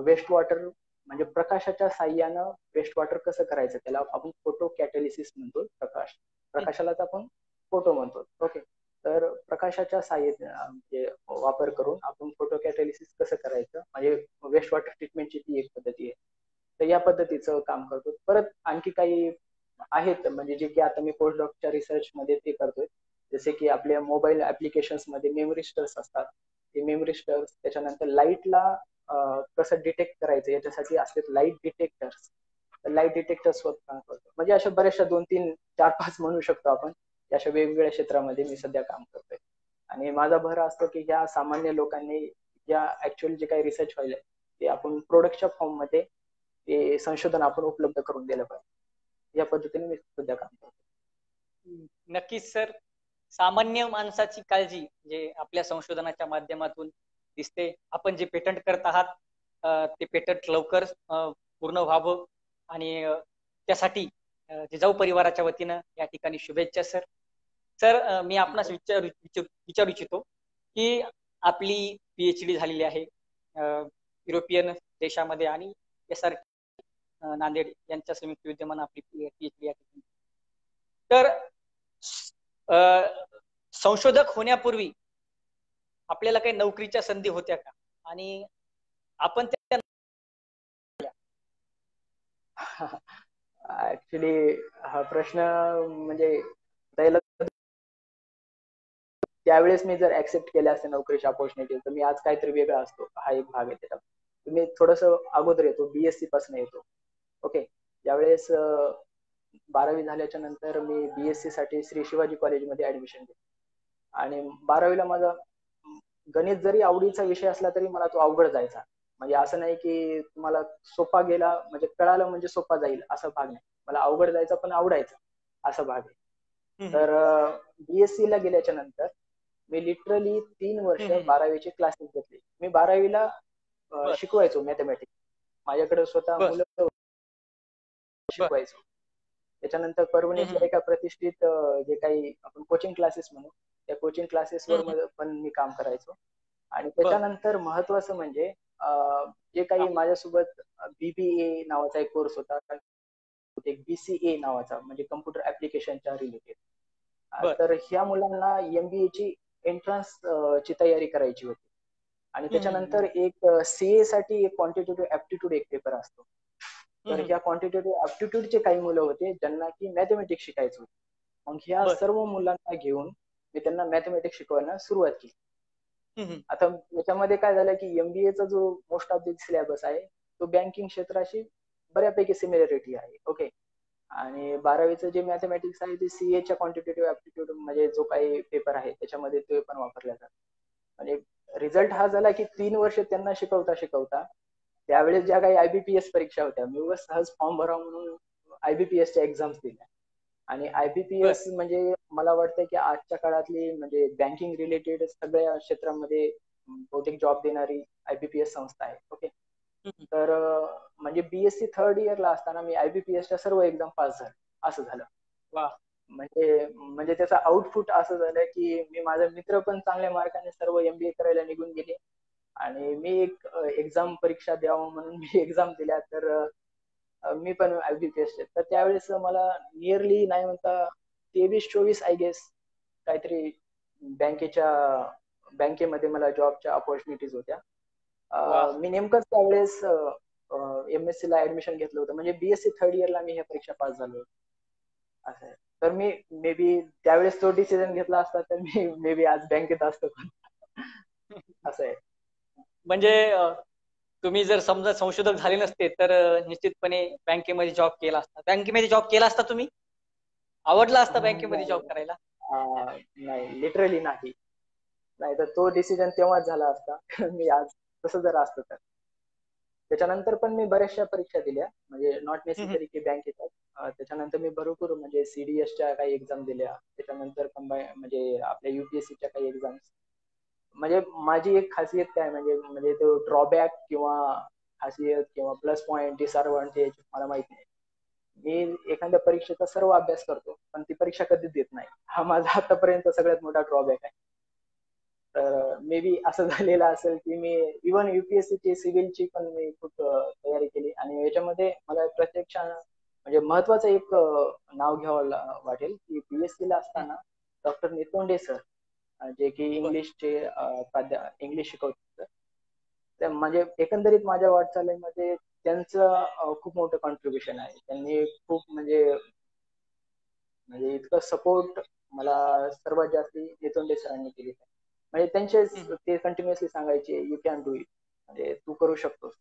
वेस्ट वॉटर म्हणजे प्रकाशाच्या साह्यानं वेस्ट वॉटर कसं करायचं, त्याला आपण फोटो कॅटॅलिसिस म्हणतो. प्रकाशालाच आपण फोटो म्हणतो. ओके, तर प्रकाशाच्या साह्याने म्हणजे वापर करून आपण फोटो कॅटॅलिसिस कसं करायचं, म्हणजे वेस्ट वॉटर ट्रीटमेंटची ती एक पद्धती आहे. तर या पद्धतीचं काम करतो. परत आणखी काही आहेत म्हणजे जे की आता मी पोस्ट डॉकच्या रिसर्च मध्ये ते करतोय. जसे की आपल्या मोबाईल ऍप्लिकेशन्स मध्ये मेमरी स्टर्स असतात, ते मेमरी स्टर्स, त्याच्यानंतर लाईटला कसं डिटेक्ट करायचं याच्यासाठी असते लाईट डिटेक्टर्स, लाईट डिटेक्टर्स वर काम करतो. म्हणजे अशा बऱ्याचशा 2-3-4-5 म्हणू शकतो आपण, अशा वेगवेगळ्या क्षेत्रामध्ये मी सध्या काम करतोय. आणि माझा भर असतो की ह्या सामान्य लोकांनी ज्या ऍक्च्युअल जे काही रिसर्च व्हायलंय ते आपण प्रोडक्टच्या फॉर्म मध्ये ते संशोधन आपण उपलब्ध करून दिलं पाहिजे, या पद्धतीने मी सध्या काम करतो. नक्कीच सर, सामान्य माणसाची काळजी जे आपल्या संशोधनाच्या माध्यमातून दिसते. आपण जे पेटंट करत आहात ते पेटंट लवकर पूर्ण व्हावं आणि त्यासाठी जिजाऊ परिवाराच्या वतीनं या ठिकाणी शुभेच्छा सर. सर मी आपणास विचारू इच्छितो की आपली PhD झालेली आहे युरोपियन देशामध्ये आणि SR नांदेड यांच्या संयुक्त विद्यमान आपली PhD या ठिकाणी. तर संशोधक होण्यापूर्वी आपल्याला काही नोकरीच्या संधी होत्या का आणि आपण त्या ऍक्च्युली हा प्रश्न म्हणजे त्यावेळेस मी जर ऍक्सेप्ट केल्या असते नोकरीची अपॉर्च्युनिटी तर मी आज काहीतरी वेगळा असतो. हा एक भाग आहे त्याचा. मी थोडस अगोदर येतो, BSc पासून येतो. ओके, ज्यावेळेस 12वी झाल्याच्या नंतर मी BSc साठी श्री शिवाजी कॉलेजमध्ये ऍडमिशन घेतलं आणि 12वीला माझा गणित जरी आवडीचा विषय असला तरी मला तो अवघड जायचा. म्हणजे असं नाही की तुम्हाला सोपा गेला म्हणजे कळालं म्हणजे सोपा जाईल असा भाग नाही. मला अवघड जायचा पण आवडायचा असा भाग आहे. तर BSc ला गेल्याच्या नंतर मी लिटरली 3 वर्ष 12वीचे क्लासेस घेतले. मी 12वीला शिकवायचो मॅथमॅटिक्स. माझ्याकडे स्वतः मुलं शिकवायचो. त्याच्यानंतर परभणीतल्या एका प्रतिष्ठित जे काही आपण कोचिंग क्लासेस म्हणू त्या कोचिंग क्लासेसवर पण मी काम करायचो. आणि त्याच्यानंतर महत्वाचं म्हणजे जे काही माझ्यासोबत BBA नावाचा एक कोर्स होता, एक BCA नावाचा म्हणजे कम्प्युटर ऍप्लिकेशनच्या रिलेटेड. तर ह्या मुलांना MBA ची एंट्रन्स ची तयारी करायची होती. आणि त्याच्यानंतर एक CA साठी एक क्वांटिटेटिव्ह ऍप्टिट्यूड एक पेपर असतो. तर ह्या क्वांटिटेटिव्ह ऍप्टिट्यूडचे काही मुलं होते ज्यांना की मॅथमॅटिक्स शिकायचं होतं. मग ह्या सर्व मुलांना घेऊन मी त्यांना मॅथमॅटिक्स शिकवायला सुरुवात केली. आता याच्यामध्ये काय झालं की MBA चा जो मोस्ट ऑफ द सिलेबस आहे तो बँकिंग क्षेत्राशी बऱ्यापैकी सिमिलरिटी आहे. ओके, आणि 12वीचं जे मॅथमॅटिक्स आहे ते CA च्या क्वांटिटेटिव्ह ऍप्टिट्यूड म्हणजे जो काही पेपर आहे त्याच्यामध्ये ते पण वापरला जातो. म्हणजे रिझल्ट हा झाला की 3 वर्ष त्यांना शिकवता त्यावेळेस ज्या काही IBPS परीक्षा होत्या मी उगाच सहज फॉर्म भरावा म्हणून IBPS च्या एक्झाम्स दिल्या. आणि IBPS म्हणजे मला वाटतं की आजच्या काळातली म्हणजे बँकिंग रिलेटेड सगळ्या क्षेत्रामध्ये बहुतेक जॉब देणारी IBPS संस्था आहे. ओके, तर म्हणजे BSc थर्ड इयरला असताना मी IBPS च्या सर्व एक्झाम पास झालो असं झालं. म्हणजे त्याचा आउटपुट असं झालं की मी माझा मित्र पण चांगल्या मार्काने सर्व MBA करायला निघून गेले आणि मी एक एक्झाम परीक्षा द्यावं म्हणून मी एक्झाम दिल्या. तर मी पण IBPS तर त्यावेळेस मला नियरली नाही म्हणता 23-24 आय गेस काहीतरी बँकेमध्ये मला जॉबच्या अपॉर्च्युनिटीज होत्या. मी नेमकंच त्यावेळेस MSc ला ऍडमिशन घेतलं होतं. म्हणजे BSc थर्ड इयरला मी ह्या परीक्षा पास झालो असं आहे. तर मी मे बी त्यावेळेस तो डिसिजन घेतला असता तर मी मे बी आज बँकेत असतो असं आहे. म्हणजे तुम्ही जर समजा संशोधक झाले नसते तर निश्चितपणे बँकेमध्ये जॉब केला असता. बँकेमध्ये जॉब केला असता तुम्ही? आवडला असता बँकेमध्ये जॉब करायला? नाही, लिटरली नाही. तर तो डिसिजन तेव्हाच झाला असता मी आज तसं जर असतं तर. त्याच्यानंतर पण मी बऱ्याचशा परीक्षा दिल्या म्हणजे नॉट नेसेसरी की बँकेत. त्याच्यानंतर मी भरपूर म्हणजे CDS च्या काही एक्झाम दिल्या. त्याच्यानंतर म्हणजे आपल्या UPSC च्या काही एक्झाम. म्हणजे माझी एक खासियत काय म्हणजे तो ड्रॉबॅक किंवा खासियत किंवा प्लस पॉईंट डिसएडव्हान्टेज मला माहित नाही. मी एखाद्या परीक्षेचा सर्व अभ्यास करतो पण ती परीक्षा कधीच देत नाही. हा माझा आतापर्यंत सगळ्यात मोठा ड्रॉबॅक आहे. तर मे बी असं झालेलं असेल की मी इव्हन UPSC ची सिव्हिलची पण मी खूप तयारी केली आणि याच्यामध्ये मला प्रत्यक्ष म्हणजे महत्वाचं एक नाव घ्यावं वाटेल की BSc ला असताना डॉक्टर नितोंडे सर जे की इंग्लिशचे इंग्लिश शिकवतात. म्हणजे एकंदरीत माझ्या वाटचालीमध्ये त्यांचं खूप मोठं कॉन्ट्रीब्युशन आहे. त्यांनी खूप म्हणजे इतकं सपोर्ट मला सर्वात जास्त नितोंडे सरांनी केली. म्हणजे त्यांचे ते कंटिन्युअसली सांगायचे यू कॅन डू इट, म्हणजे तू करू शकतोस.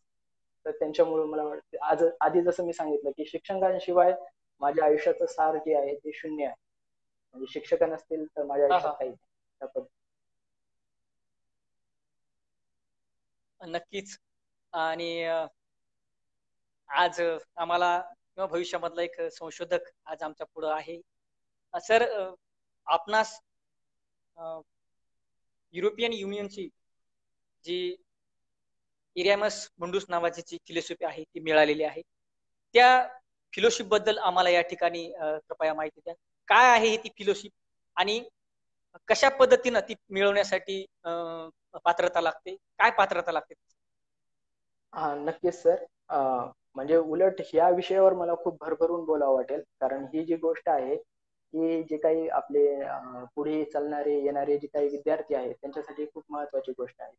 तर त्यांच्यामुळे मला वाटतं आधी जसं मी सांगितलं की शिक्षकांशिवाय माझ्या आयुष्याचं सार जे आहे ते शून्य आहे. म्हणजे शिक्षक नसतील तर माझ्या आयुष्यात काही नाही. नक्कीच. आणि आज आम्हाला किंवा भविष्यामधला एक संशोधक आज आमच्या पुढे आहे. सर आपणास युरोपियन युनियनची जी इरॅमस मुंडूस नावाची जी फिलॉसॉफी आहे ती मिळालेली आहे. त्या फेलोशिप बद्दल आम्हाला या ठिकाणी कृपया माहिती द्या. काय आहे ही ती फेलोशिप आणि कशा पद्धतीनं ती मिळवण्यासाठी पात्रता लागते, काय पात्रता लागते? हा, नक्कीच सर. म्हणजे उलट ह्या विषयावर मला खूप भरभरून बोलावं वाटेल, कारण ही जी गोष्ट आहे ही जे काही आपले पुढे चालणारे येणारे जे काही विद्यार्थी आहेत त्यांच्यासाठी खूप महत्वाची गोष्ट आहे.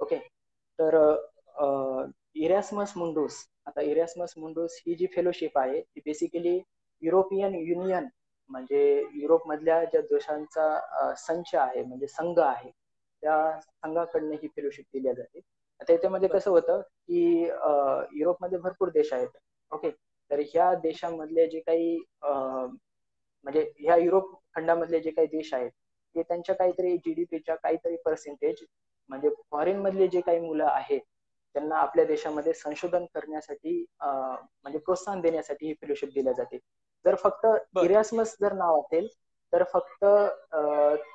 ओके. तर इरॅस्मस मुंडूस, आता इरॅस्मस मुंडूस ही जी फेलोशिप आहे ती बेसिकली युरोपियन युनियन म्हणजे युरोप मधल्या ज्या देशांचा संच आहे म्हणजे संघ आहे त्या संघाकडनं ही फेलोशिप दिली जाते. आता याच्यामध्ये कसं होतं की युरोपमध्ये भरपूर देश आहेत. ओके. तर ह्या देशांमधले जे काही म्हणजे ह्या युरोप खंडामधले जे काही देश आहेत ते त्यांच्या काहीतरी जीडीपीच्या काहीतरी पर्सेंटेज म्हणजे फॉरेन मधले जे काही मुलं आहेत त्यांना आपल्या देशामध्ये संशोधन करण्यासाठी म्हणजे प्रोत्साहन देण्यासाठी ही फेलोशिप दिल्या जाते. जर फक्त इरॅस्मस जर नाव असेल तर फक्त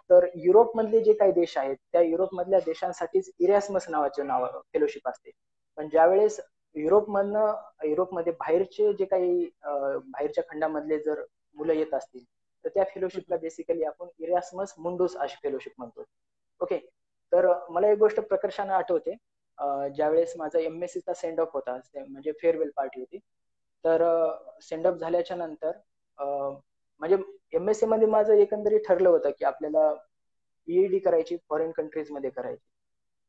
तर युरोप मधले जे काही देश आहेत त्या युरोप मधल्या देशांसाठीच इरॅस्मस नावाचे नाव फेलोशिप असते. पण ज्यावेळेस युरोपमध्ये बाहेरचे जे काही बाहेरच्या खंडामधले जर मुलं येत असतील तर त्या फेलोशिपला बेसिकली आपण इरॅस्मस मुंडूस अशी फेलोशिप म्हणतो. ओके. तर मला एक गोष्ट प्रकर्षाने आठवते, ज्यावेळेस माझा MSc चा सेंड ऑफ होता म्हणजे फेअरवेल पार्टी होती. तर सेंड ऑफ झाल्याच्या नंतर म्हणजे MSc मध्ये माझं एकंदरीत ठरलं होतं की आपल्याला PhD करायची फॉरेन कंट्रीज मध्ये करायची.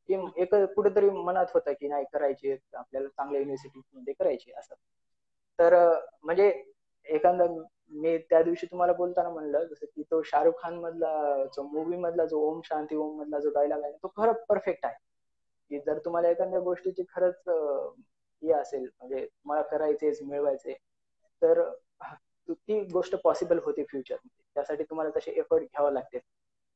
की एक कुठेतरी मनात होतं की नाही करायची आपल्याला चांगल्या युनिव्हर्सिटी मध्ये करायची असं. तर म्हणजे एखादा मी त्या दिवशी तुम्हाला बोलताना म्हणलं जसं की तो शाहरुख खान मधला जो मूवी मधला जो ओम शांती ओम मधला जो डायलॉग आहे तो खरंच परफेक्ट आहे. की जर तुम्हाला एखाद्या गोष्टीची खरंच हे असेल म्हणजे तुम्हाला करायचे मिळवायचे तर ती गोष्ट पॉसिबल होते फ्युचर. त्यासाठी तुम्हाला तसे एफर्ट घ्यावे लागते.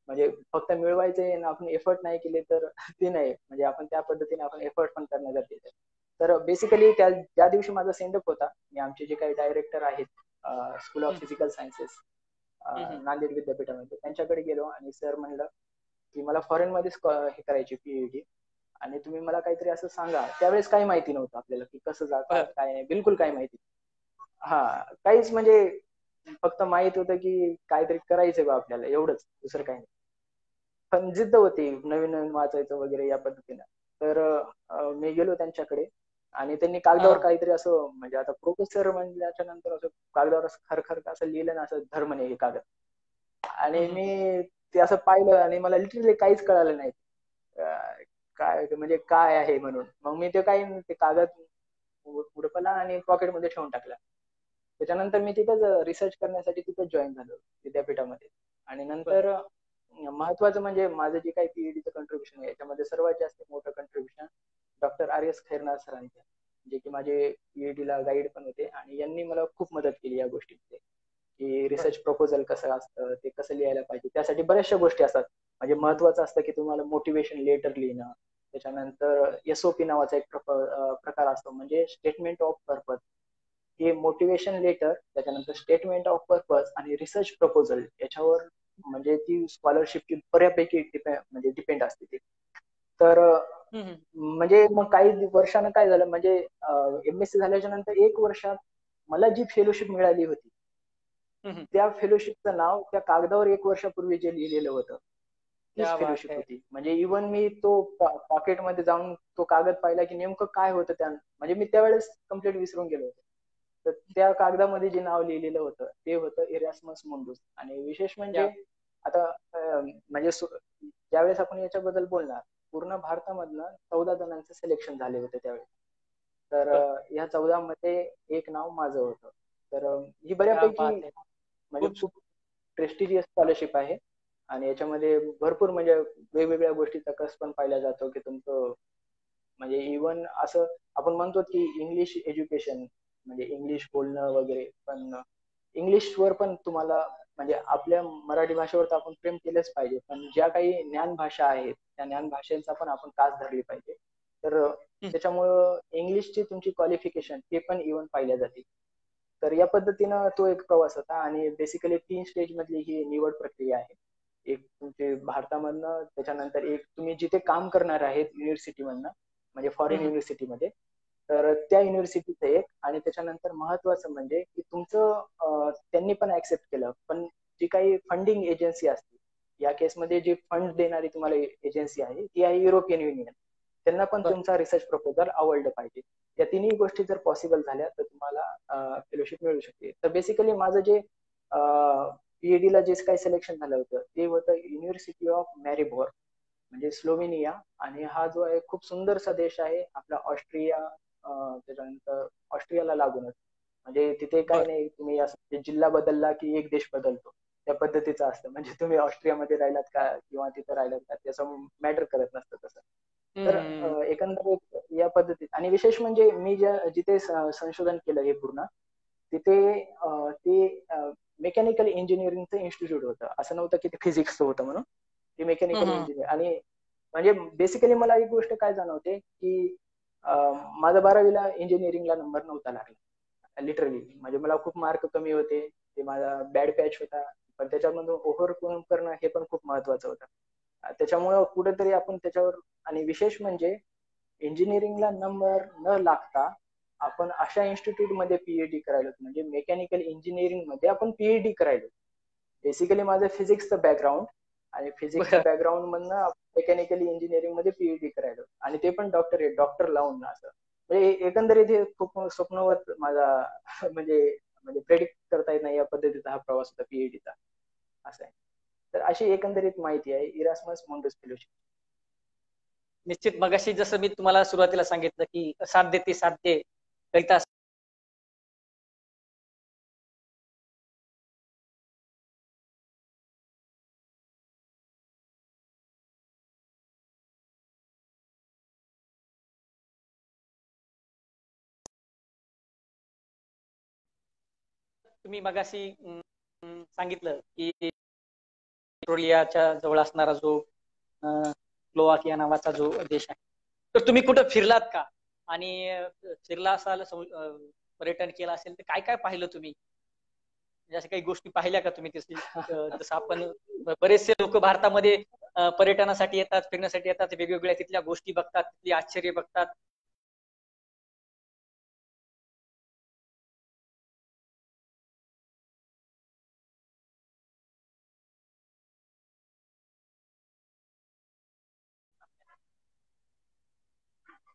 म्हणजे फक्त मिळवायचे आणि आपण एफर्ट नाही केले तर ते नाही. म्हणजे आपण त्या पद्धतीने आपण एफर्ट पण करणं गरजेचं आहे. तर बेसिकली ज्या दिवशी माझा सेंडअप होता मी आमचे जे काही डायरेक्टर आहेत school of physical sciences Nanded विद्यापीठामध्ये त्यांच्याकडे गेलो आणि सर म्हणलं की मला फॉरेन मध्येच हे करायची PhD आणि तुम्ही मला काहीतरी असं सांगा. त्यावेळेस काही माहिती नव्हतं आपल्याला की कसं जातात काय नाही बिलकुल काही माहिती. हा, काहीच म्हणजे फक्त माहित होतं की काहीतरी करायचंय बा आपल्याला एवढंच, दुसरं काही नाही. पण जिद्द होती नवीन नवीन वाचायचं वगैरे या पद्धतीनं. तर मी गेलो त्यांच्याकडे आणि त्यांनी कागदावर काहीतरी असं म्हणजे आता प्रोफेसर म्हणल्याच्या नंतर असं कागदावर असं खरखर असं लिहिलं ना असं धर म्हणे हे कागद. आणि मी ते असं पाहिलं आणि मला लिटरली काहीच कळालं नाही काय म्हणजे काय आहे म्हणून. मग मी ते काही ते कागद उडपला आणि पॉकेटमध्ये ठेवून टाकला. त्याच्यानंतर मी तिथंच रिसर्च करण्यासाठी तिथंच जॉईन झालो विद्यापीठामध्ये. आणि नंतर महत्वाचं म्हणजे माझं जे काही PhDचं कंट्रीब्युशन आहे याच्यामध्ये सर्वात जास्त मोठं कंट्रीब्युशन डॉक्टर RS खैरनार सरांचं, जे की माझे PhD ला गाईड पण होते आणि यांनी मला खूप मदत केली या गोष्टीमध्ये की रिसर्च प्रपोजल कसं असतं ते कसं लिहायला पाहिजे. त्यासाठी बऱ्याचशा गोष्टी असतात. म्हणजे महत्वाचं असतं की तुम्हाला मोटिवेशन लेटर लिहिणं. त्याच्यानंतर SOP नावाचा एक प्रकार असतो म्हणजे स्टेटमेंट ऑफ पर्पज. हे मोटिवेशन लेटर त्याच्यानंतर स्टेटमेंट ऑफ पर्पज आणि रिसर्च प्रपोजल याच्यावर म्हणजे ती स्कॉलरशिपची बऱ्यापैकी म्हणजे डिपेंड असते ती. तर म्हणजे मग काही वर्षानं काय झालं म्हणजे MSc झाल्याच्या नंतर 1 वर्षात मला जी फेलोशिप मिळाली होती त्या फेलोशिपचं नाव त्या कागदावर 1 वर्षापूर्वी जे लिहिलेलं होतं तीच फेलोशिप होती. म्हणजे इव्हन मी तो पॉकेटमध्ये जाऊन तो कागद पाहिला की नेमकं काय होतं त्या म्हणजे मी त्यावेळेस कम्प्लीट विसरून गेलो होतो. तर त्या कागदामध्ये जे नाव लिहिलेलं होतं ते होतं इरॅस्मस मुंडूस. आणि विशेष म्हणजे आता म्हणजे ज्यावेळेस आपण याच्याबद्दल बोलणार पूर्ण भारतामधनं 14 जणांचं सिलेक्शन झाले होते त्यावेळेस. तर या 14 मध्ये एक नाव माझं होतं. तर ही बऱ्यापैकी म्हणजे खूप प्रेस्टिजियस स्कॉलरशिप आहे आणि याच्यामध्ये भरपूर म्हणजे वेगवेगळ्या गोष्टीचा कस पण पाहिला जातो की तुमचं म्हणजे इव्हन असं आपण म्हणतो की इंग्लिश एज्युकेशन म्हणजे इंग्लिश बोलणं वगैरे, पण इंग्लिशवर पण तुम्हाला म्हणजे आपल्या मराठी भाषेवर तर आपण प्रेम केलंच पाहिजे, पण ज्या काही ज्ञान भाषा आहेत त्या ज्ञान भाषेचा पण आपण कास धरली पाहिजे. तर त्याच्यामुळं इंग्लिशची तुमची क्वालिफिकेशन हे पण इव्हन पाहिल्या जाते. तर या पद्धतीनं तो एक प्रवास होता आणि बेसिकली 3 स्टेज मधली ही निवड प्रक्रिया आहे. एक तुमचे भारतामधनं, त्याच्यानंतर एक तुम्ही जिथे काम करणार आहेत युनिव्हर्सिटी मधनं म्हणजे फॉरेन युनिव्हर्सिटीमध्ये, तर त्या युनिव्हर्सिटीचं एक, आणि त्याच्यानंतर महत्वाचं म्हणजे की तुमचं त्यांनी पण ऍक्सेप्ट केलं, पण जी काही फंडिंग एजन्सी असते, या केसमध्ये जी फंड देणारी तुम्हाला एजन्सी आहे ती आहे युरोपियन युनियन, त्यांना पण बर. तुमचा रिसर्च प्रपोजल आवडलं पाहिजे. या तिन्ही गोष्टी जर पॉसिबल झाल्या तर तुम्हाला फेलोशिप मिळू शकते. तर बेसिकली माझं जे पीएडी ला जे काही सिलेक्शन झालं होतं ते होतं युनिव्हर्सिटी ऑफ मॅरिबोर, म्हणजे स्लोव्हेनिया. आणि हा जो आहे खूप सुंदरसा देश आहे आपला ऑस्ट्रिया, त्याच्यानंतर ऑस्ट्रियाला लागूनच. म्हणजे तिथे काही बर. नाही, तुम्ही असं जिल्हा बदलला की एक देश बदलतो त्या पद्धतीचं असतं. म्हणजे तुम्ही ऑस्ट्रियामध्ये राहिलात का किंवा तिथे राहिलात का त्याचं मॅटर करत नसतं तसं. तर हम्म. एकंदरीत या पद्धतीत, आणि विशेष म्हणजे मी जिथे संशोधन केलं हे पूर्ण, तिथे ते मेकॅनिकल इंजिनिअरिंगचं इन्स्टिट्यूट होतं. असं नव्हतं की ते फिजिक्सचं होतं म्हणून, ते मेकॅनिकल हम्म. इंजिनिअर. आणि म्हणजे बेसिकली मला एक गोष्ट काय जाणवते की माझा 12वीला इंजिनिअरिंगला नंबर नव्हता लागला लिटरली. म्हणजे मला खूप मार्क कमी होते, ते माझा बॅड पॅच होता, पण त्याच्यामधून ओव्हरकम करणं हे पण खूप महत्वाचं होतं. त्याच्यामुळं कुठेतरी आपण त्याच्यावर, आणि विशेष म्हणजे इंजिनिअरिंगला नंबर न लागता आपण अशा इन्स्टिट्यूट मध्ये पीएचडी करायलो, म्हणजे मेकॅनिकल इंजिनिअरिंग मध्ये आपण पीएचडी करायलो. बेसिकली माझं फिजिक्सचं बॅकग्राऊंड, आणि फिजिक्स बर. बॅकग्राऊंड मधनं मेकॅनिकल इंजिनिअरिंग मध्ये पीएचडी करायलो, आणि ते पण डॉक्टर लावून असं. म्हणजे एकंदरीत हे खूप स्वप्नवत माझा म्हणजे म्हणजे प्रेडिक्ट करता येत नाही या पद्धतीचा हा प्रवास होता पीएचडीचा, असं आहे. तर अशी एकंदरीत माहिती आहे इरास्मस मुंडस फेलोशिप. निश्चित. मगाशी जसं मी तुम्हाला सुरुवातीला सांगितलं की साध्य ते साध्य करिता तुम्ही मगाशी सांगितलं की पेट्रोलियाच्या जवळ असणारा जो स्लोवाकिया नावाचा जो देश आहे, तर तुम्ही कुठं फिरलात का? आणि फिरला असाल, पर्यटन केलं असेल तर काय काय पाहिलं तुम्ही? म्हणजे अशा काही गोष्टी पाहिल्या का तुम्ही? जसं आपण बरेचसे लोक भारतामध्ये पर्यटनासाठी येतात, फिरण्यासाठी येतात, वेगवेगळ्या तिथल्या गोष्टी बघतात, तिथली आश्चर्य बघतात.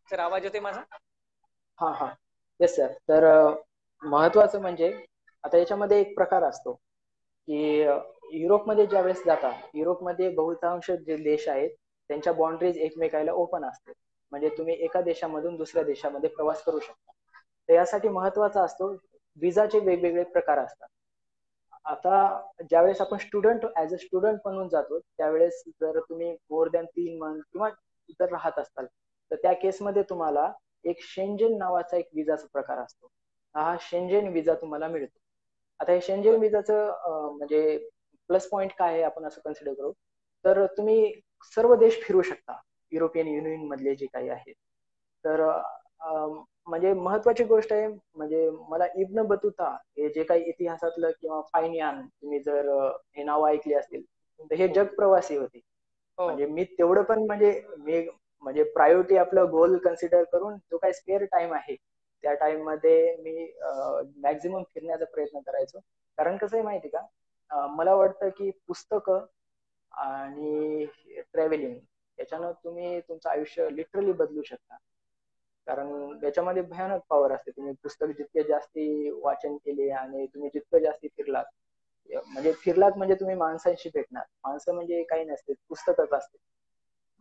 सर, आवाज येतोय माझा? हा हा, येस सर. तर महत्वाचं म्हणजे आता याच्यामध्ये एक प्रकार असतो की युरोपमध्ये ज्या वेळेस जातात, युरोपमध्ये बहुतांश जे देश आहेत त्यांच्या बाउंड्रीज एकमेकाला ओपन असते, म्हणजे तुम्ही एका देशामधून दुसऱ्या देशामध्ये प्रवास करू शकता. तर यासाठी महत्वाचा असतो विजाचे वेगवेगळे प्रकार असतात. आता ज्यावेळेस आपण स्टुडंट ऍज अ स्टुडंट म्हणून जातो त्यावेळेस जर तुम्ही मोर दॅन 3 मंथ किंवा जर राहत असताल तर त्या केसमध्ये तुम्हाला एक शेंजेन नावाचा एक विजाचा प्रकार असतो. हा शेंजेन विजा तुम्हाला मिळतो. आता हे शेंजेन बर. विजाचं म्हणजे प्लस पॉइंट काय आहे आपण असं कन्सिडर करू, तर तुम्ही सर्व देश फिरू शकता युरोपियन युनियन मधले जे काही आहेत. तर म्हणजे महत्वाची गोष्ट आहे, म्हणजे मला इब्न बतुता हे जे काही इतिहासातलं, किंवा फायनियान तुम्ही जर हे नाव ऐकले असतील, तर हे हो. जग प्रवासी होते. हो. म्हणजे मी तेवढं पण म्हणजे मी म्हणजे प्रायोरिटी आपलं गोल कन्सिडर करून जो काही स्पेअर टाइम आहे त्या टाइम मध्ये मी मॅक्झिमम फिरण्याचा प्रयत्न करायचो. कारण कसं आहे माहिती का, मला वाटतं की पुस्तकं आणि ट्रॅव्हलिंग याच्यानं तुम्ही तुमचं आयुष्य लिटरली बदलू शकता. कारण याच्यामध्ये भयानक पॉवर असते. तुम्ही पुस्तक जितके जास्ती वाचन केले आणि तुम्ही जितकं जास्ती फिरलात, म्हणजे फिरलात म्हणजे तुम्ही माणसांशी भेटणार. माणसं म्हणजे काही नसते, पुस्तकच असते.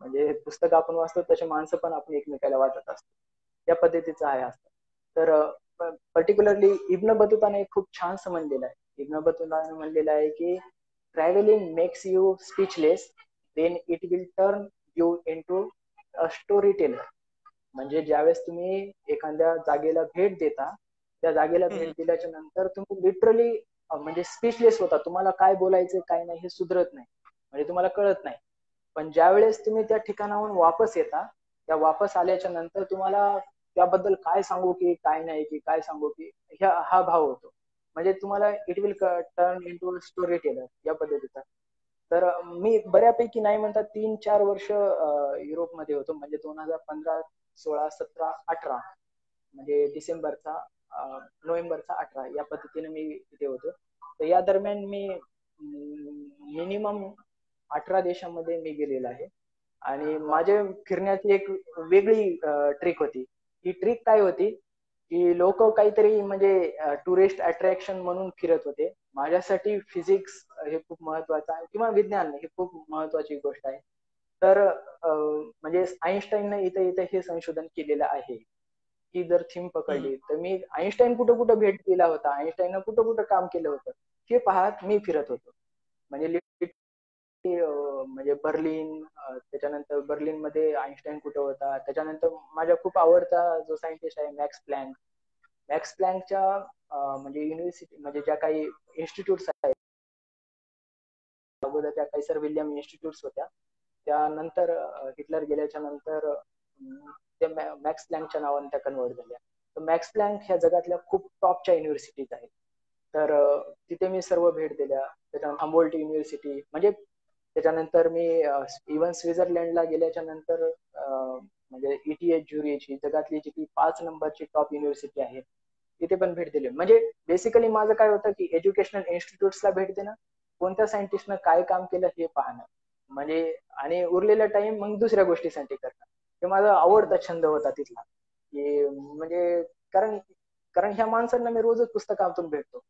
म्हणजे पुस्तक आपण वाचतो तसे माणसं पण आपण एकमेकाला वाचत असतो. त्या पद्धतीचं आहे असतं. तर पर्टिक्युलरली इब्न बतुताने खूप छान म्हणलेलं आहे. इब्न बतुताने म्हणलेलं आहे की travelling makes you speechless, then it will turn you into a story teller. म्हणजे ज्यावेळेस तुम्ही एखाद्या जागेला भेट देता, त्या जागेला भेट हम्म. दिल्याच्या नंतर तुम्ही लिटरली म्हणजे स्पीचलेस होता. तुम्हाला काय बोलायचं काय नाही हे सुधरत नाही, म्हणजे तुम्हाला कळत नाही. पण ज्या वेळेस तुम्ही त्या ठिकाणाहून वापस येता, त्या वापस आल्याच्या नंतर तुम्हाला त्याबद्दल काय सांगू की काय नाही, की काय सांगू की हा भाव होतो. म्हणजे तुम्हाला it will turn into story teller या पद्धतीचा. तर मी बऱ्यापैकी नाही म्हणतात 3-4 वर्ष युरोपमध्ये होतो, म्हणजे 2015, 16, 17, 18. म्हणजे नोव्हेंबरचा 18 या पद्धतीने मी तिथे होतो. तर या दरम्यान मी मिनिमम 18 देशांमध्ये मी गेलेलो आहे. आणि माझे फिरण्याची एक वेगळी ट्रिक होती. ही ट्रिक काय होती की लोक काहीतरी म्हणजे टुरिस्ट अट्रॅक्शन म्हणून फिरत होते. माझ्यासाठी फिजिक्स हे खूप महत्वाचं आहे किंवा विज्ञान हे खूप महत्वाची गोष्ट आहे. तर म्हणजे आईन्स्टाईनने इथे इथे हे संशोधन केलेलं आहे की जर थीम पकडली तर मी आईन्स्टाईन कुठं कुठं भेट दिला होता, आईन्स्टाईननं कुठं कुठं काम केलं होतं हे पाहत मी फिरत होतो. म्हणजे म्हणजे बर्लिन, त्याच्यानंतर बर्लिन मध्ये आईन्स्टाईन कुठं होता, त्याच्यानंतर माझा खूप आवडता जो सायंटिस्ट आहे मॅक्स प्लँकच्या म्हणजे युनिव्हर्सिटी म्हणजे ज्या काही इन्स्टिट्यूट्स आहेत अगोदर त्या कैसर विल्यम इन्स्टिट्यूट्स होत्या. त्यानंतर हिटलर गेल्याच्या नंतर ते मॅक्स प्लँकच्या नावाने त्या कन्वर्ट झाल्या. तर मॅक्स प्लँक ह्या जगातल्या खूप टॉपच्या युनिव्हर्सिटीज आहेत. तर तिथे मी सर्व भेट दिल्या. त्याच्यानंतर हम्बोल्ट युनिव्हर्सिटी, म्हणजे त्याच्यानंतर मी इव्हन स्वित्झर्लंडला गेल्याच्या नंतर म्हणजे ETH झुरिच ही जगातली जी 5 नंबरची टॉप युनिव्हर्सिटी आहे तिथे पण भेट दिली. म्हणजे बेसिकली माझं काय होतं की एज्युकेशनल इन्स्टिट्यूट्सला भेट देणं, कोणत्या सायंटिस्टनं काय काम केलं हे पाहणं, म्हणजे आणि उरलेला टाइम मग दुसऱ्या गोष्टीसाठी करणं. हे माझा आवडता छंद होता तिथला. की म्हणजे कारण कारण ह्या माणसांना मी रोजच पुस्तकातून भेटतो.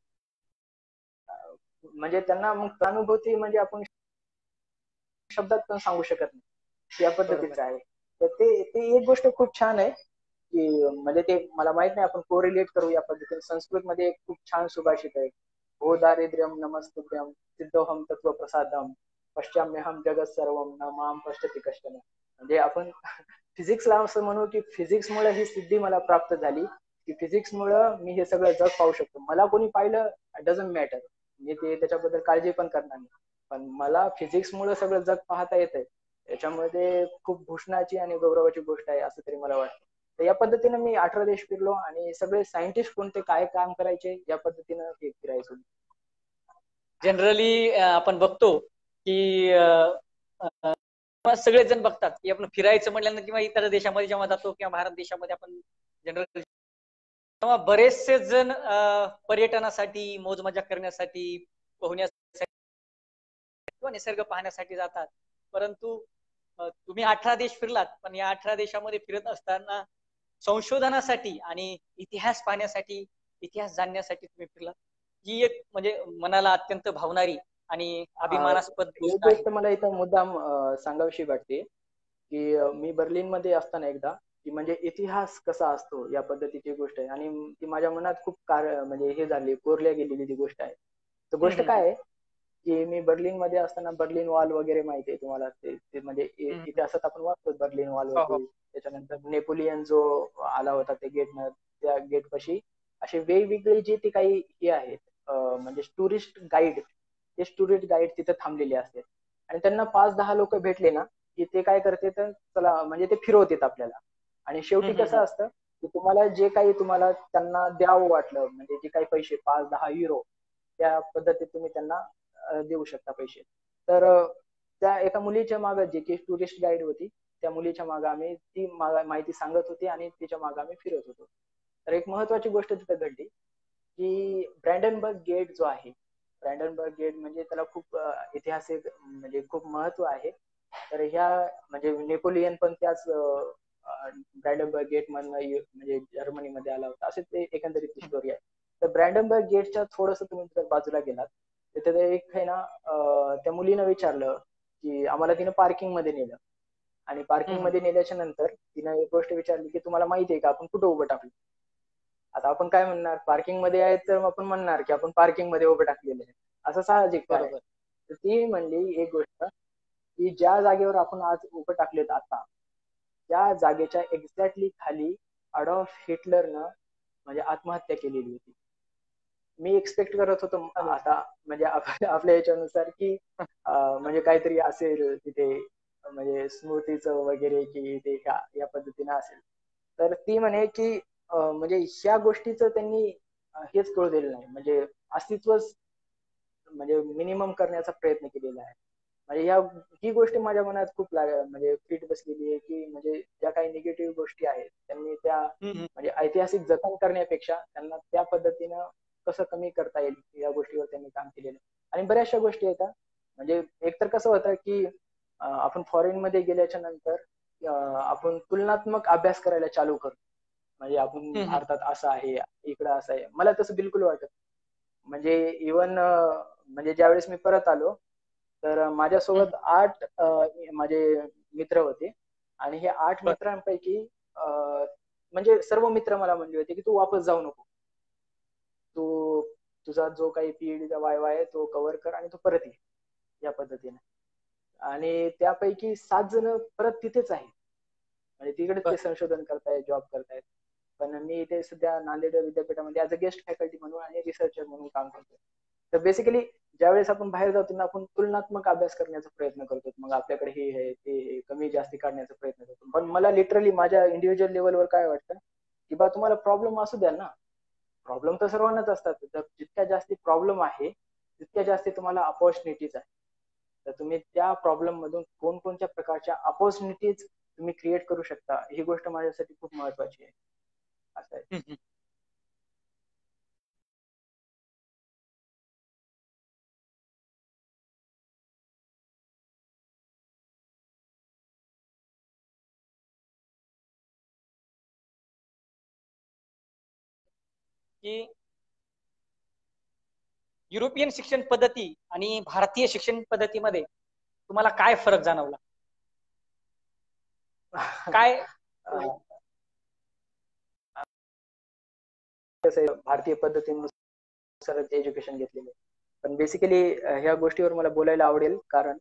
म्हणजे त्यांना मग अनुभूती म्हणजे आपण शब्दात पण सांगू शकत नाही या पद्धतीचं आहे. तर ते एक गोष्ट खूप छान आहे की म्हणजे ते मला माहित नाही आपण कोरिलेट करू या पद्धतीने. संस्कृत मध्ये एक खूप छान सुभाषित आहे, हो दारिद्र्यम नमस्तुभ्यम सिद्धोहम तत्व प्रसादम पश्चाम्यहम जगत सर्वम न माम पश्यति कश्चन. म्हणजे आपण फिजिक्सला असं म्हणू की फिजिक्समुळे ही सिद्धी मला प्राप्त झाली की फिजिक्समुळे मी हे सगळं जग पाहू शकतो. मला कोणी पाहिलं डझंट मॅटर, मी ते त्याच्याबद्दल काळजी पण करणार नाही, पण मला फिजिक्समुळे सगळं जग पाहता येतंय. याच्यामध्ये खूप भूषणाची आणि गौरवाची गोष्ट आहे असं तरी मला वाटतं. तर या पद्धतीने मी 18 देश फिरलो आणि सगळे सायंटिस्ट कोणते काय काम करायचे या पद्धतीनं हे फिरायचो. जनरली आपण बघतो की सगळेच जण बघतात की आपण फिरायचं म्हटल्यानंतर किंवा इतर देशामध्ये जेव्हा जातो किंवा भारत देशामध्ये आपण जनरल तेव्हा बरेचसे जण पर्यटनासाठी, मोजमजा करण्यासाठी, पोहण्यासाठी किंवा निसर्ग पाहण्यासाठी जातात. परंतु तुम्ही 18 देश फिरलात, पण या 18 देशामध्ये फिरत असताना संशोधनासाठी आणि इतिहास पाहण्यासाठी, इतिहास जाणण्यासाठी तुम्ही फिरलात. ही एक म्हणजे मनाला अत्यंत भावणारी आणि अभिमानास्पद एक गोष्ट आहे. गोष्ट मला इथं मुद्दाम सांगावीशी वाटते की मी बर्लिन मध्ये असताना एकदा की म्हणजे इतिहास कसा असतो या पद्धतीची गोष्ट आहे आणि ती माझ्या मनात खूप म्हणजे हे झाली, कोरल्या गेलेली ती गोष्ट आहे. तर गोष्ट काय आहे की मी बर्लिन मध्ये असताना बर्लिन वॉल वगैरे माहिती आहे तुम्हाला, ते म्हणजे इतिहासात आपण वाचतो बर्लिन वॉल वगैरे. त्याच्यानंतर नेपोलियन जो आला होता ते गेटनं, त्या गेट पाशी असे वेगवेगळे जे ते काही हे आहेत म्हणजे टुरिस्ट गाईड तिथे थांबलेले असतात आणि त्यांना 5-10 लोक भेटले ना की ते काय करते तर चला म्हणजे ते फिरवतात आपल्याला. आणि शेवटी कसं असतं की तुम्हाला जे काही तुम्हाला त्यांना द्यावं वाटलं म्हणजे जे काही पैसे 5-10 युरो त्या पद्धतीत तुम्ही त्यांना देऊ शकता पैसे. तर त्या एका मुलीच्या मागे जी की टुरिस्ट गाईड होती त्या मुलीच्या मागे आम्ही ती माहिती सांगत होती आणि तिच्या मागे आम्ही फिरत होतो. तर एक महत्वाची गोष्ट तिथे घडली की ब्रँडनबर्ग गेट जो आहे, ब्रँडनबर्ग गेट म्हणजे त्याला खूप ऐतिहासिक म्हणजे खूप महत्व आहे. तर ह्या म्हणजे नेपोलियन पण त्याच ब्रँडनबर्ग गेट मधनं म्हणजे जर्मनीमध्ये आला होता, असे ते एकंदरीत स्टोरी आहे. तर ब्रँडनबर्ग गेटच्या थोडस तुम्ही जर बाजूला गेलात तर तिथे एक आहे ना त्या मुलीनं विचारलं की आम्हाला तिनं पार्किंग मध्ये नेलं आणि पार्किंग मध्ये नेल्याच्या नंतर तिनं एक गोष्ट विचारली की तुम्हाला माहिती आहे का आपण कुठं उभं टाकलं. आता आपण काय म्हणणार, पार्किंग मध्ये आहे तर आपण म्हणणार की आपण पार्किंग मध्ये उभं टाकलेलं आहे, असं साहजिक आहे. तर ती म्हणली एक गोष्ट की ज्या जागेवर आपण आज उभं टाकलेत आता त्या जागेच्या एक्झॅक्टली खाली अडॉल्फ हिटलरनं म्हणजे आत्महत्या केलेली होती. मी एक्सपेक्ट करत होतो आता म्हणजे आपल्या याच्यानुसार की म्हणजे काहीतरी असेल तिथे म्हणजे स्मृतीचं वगैरे की ते या पद्धतीनं असेल. तर ती म्हणे की म्हणजे ह्या गोष्टीचं त्यांनी हेच कळू दिलं नाही, म्हणजे अस्तित्वच म्हणजे मिनिमम करण्याचा प्रयत्न केलेला आहे. म्हणजे ही गोष्ट माझ्या मनात खूप म्हणजे फिट बसलेली आहे, की म्हणजे ज्या काही निगेटिव्ह गोष्टी आहेत त्यांनी त्या म्हणजे ऐतिहासिक जतन करण्यापेक्षा त्यांना त्या पद्धतीनं कसं कमी करता येईल या गोष्टीवर त्यांनी काम केलेलं आहे. आणि बऱ्याचशा गोष्टी येतात म्हणजे एकतर कसं होतं की आपण फॉरेन मध्ये गेल्याच्या नंतर आपण तुलनात्मक अभ्यास करायला चालू करतो. म्हणजे आपण भारतात असं आहे, इकडं असं आहे. मला तसं बिलकुल वाटत. म्हणजे इवन म्हणजे ज्यावेळेस मी परत आलो तर माझ्यासोबत 8 माझे मित्र होते आणि हे 8 मित्रांपैकी म्हणजे सर्व मित्र मला म्हणले होते की तू वापस जाऊ नको, तू तुझा जो काही पीएचडीचा वायवा आहे तो कव्हर कर आणि तू परत ये या पद्धतीने. आणि त्यापैकी 7 जण परत तिथेच आहेत, म्हणजे तिकडेच ते संशोधन करतायत, जॉब करतायत. पण मी इथे सध्या नांदेड विद्यापीठामध्ये ऍज अ गेस्ट फॅकल्टी म्हणून आणि रिसर्चर म्हणून काम करतो. तर बेसिकली ज्यावेळेस आपण बाहेर जातो ना, आपण तुलनात्मक अभ्यास करण्याचा प्रयत्न करतो. मग आपल्याकडे हे आहे ते कमी जास्ती काढण्याचा प्रयत्न करतो. पण मला लिटरली माझ्या इंडिव्हिज्युअल लेवलवर काय वाटतं की बा तुम्हाला प्रॉब्लेम असू द्या ना, प्रॉब्लेम तर सर्वांनाच असतात. तर जितक्या जास्ती प्रॉब्लेम आहे तितक्या जास्ती तुम्हाला अपॉर्च्युनिटीज आहे. तर तुम्ही त्या प्रॉब्लेम मधून कोणकोणत्या प्रकारच्या अपॉर्च्युनिटीज तुम्ही क्रिएट करू शकता, ही गोष्ट माझ्यासाठी खूप महत्वाची आहे. असं आहे. की युरोपियन शिक्षण पद्धती आणि भारतीय शिक्षण पद्धतीमध्ये तुम्हाला काय फरक जाणवला? काय कसं आहे, भारतीय पद्धतीनुसार एज्युकेशन घेतलेलं आहे. पण बेसिकली ह्या गोष्टीवर मला बोलायला आवडेल, कारण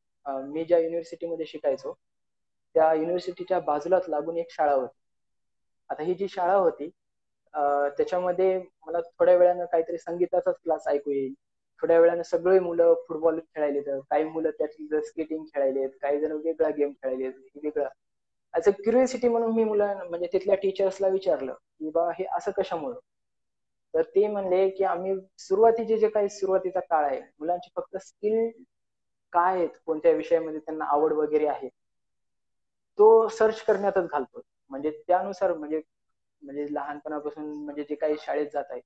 मी ज्या युनिव्हर्सिटीमध्ये शिकायचो त्या युनिव्हर्सिटीच्या बाजूलाच लागून एक शाळा होती. आता ही जी शाळा होती त्याच्यामध्ये मला थोड्या वेळानं काहीतरी संगीताचाच क्लास ऐकू येईल, थोड्या वेळानं सगळे मुलं फुटबॉल खेळायले, काही मुलं त्यातली स्केटिंग खेळायलेत, काही जण वेगळा गेम खेळायलेत, वेगळं. ऍज अ क्युरिओसिटी म्हणून मी मुलं म्हणजे तिथल्या टीचर्सला विचारलं की बा हे असं कशामुळं. तर ते म्हणले की आम्ही सुरुवातीचे जे काही सुरुवातीचा काळ आहे, मुलांची फक्त स्किल काय आहेत, कोणत्या विषयामध्ये त्यांना आवड वगैरे आहे तो सर्च करण्यातच घालतो. म्हणजे त्यानुसार म्हणजे म्हणजे लहानपणापासून म्हणजे जे काही शाळेत जात आहे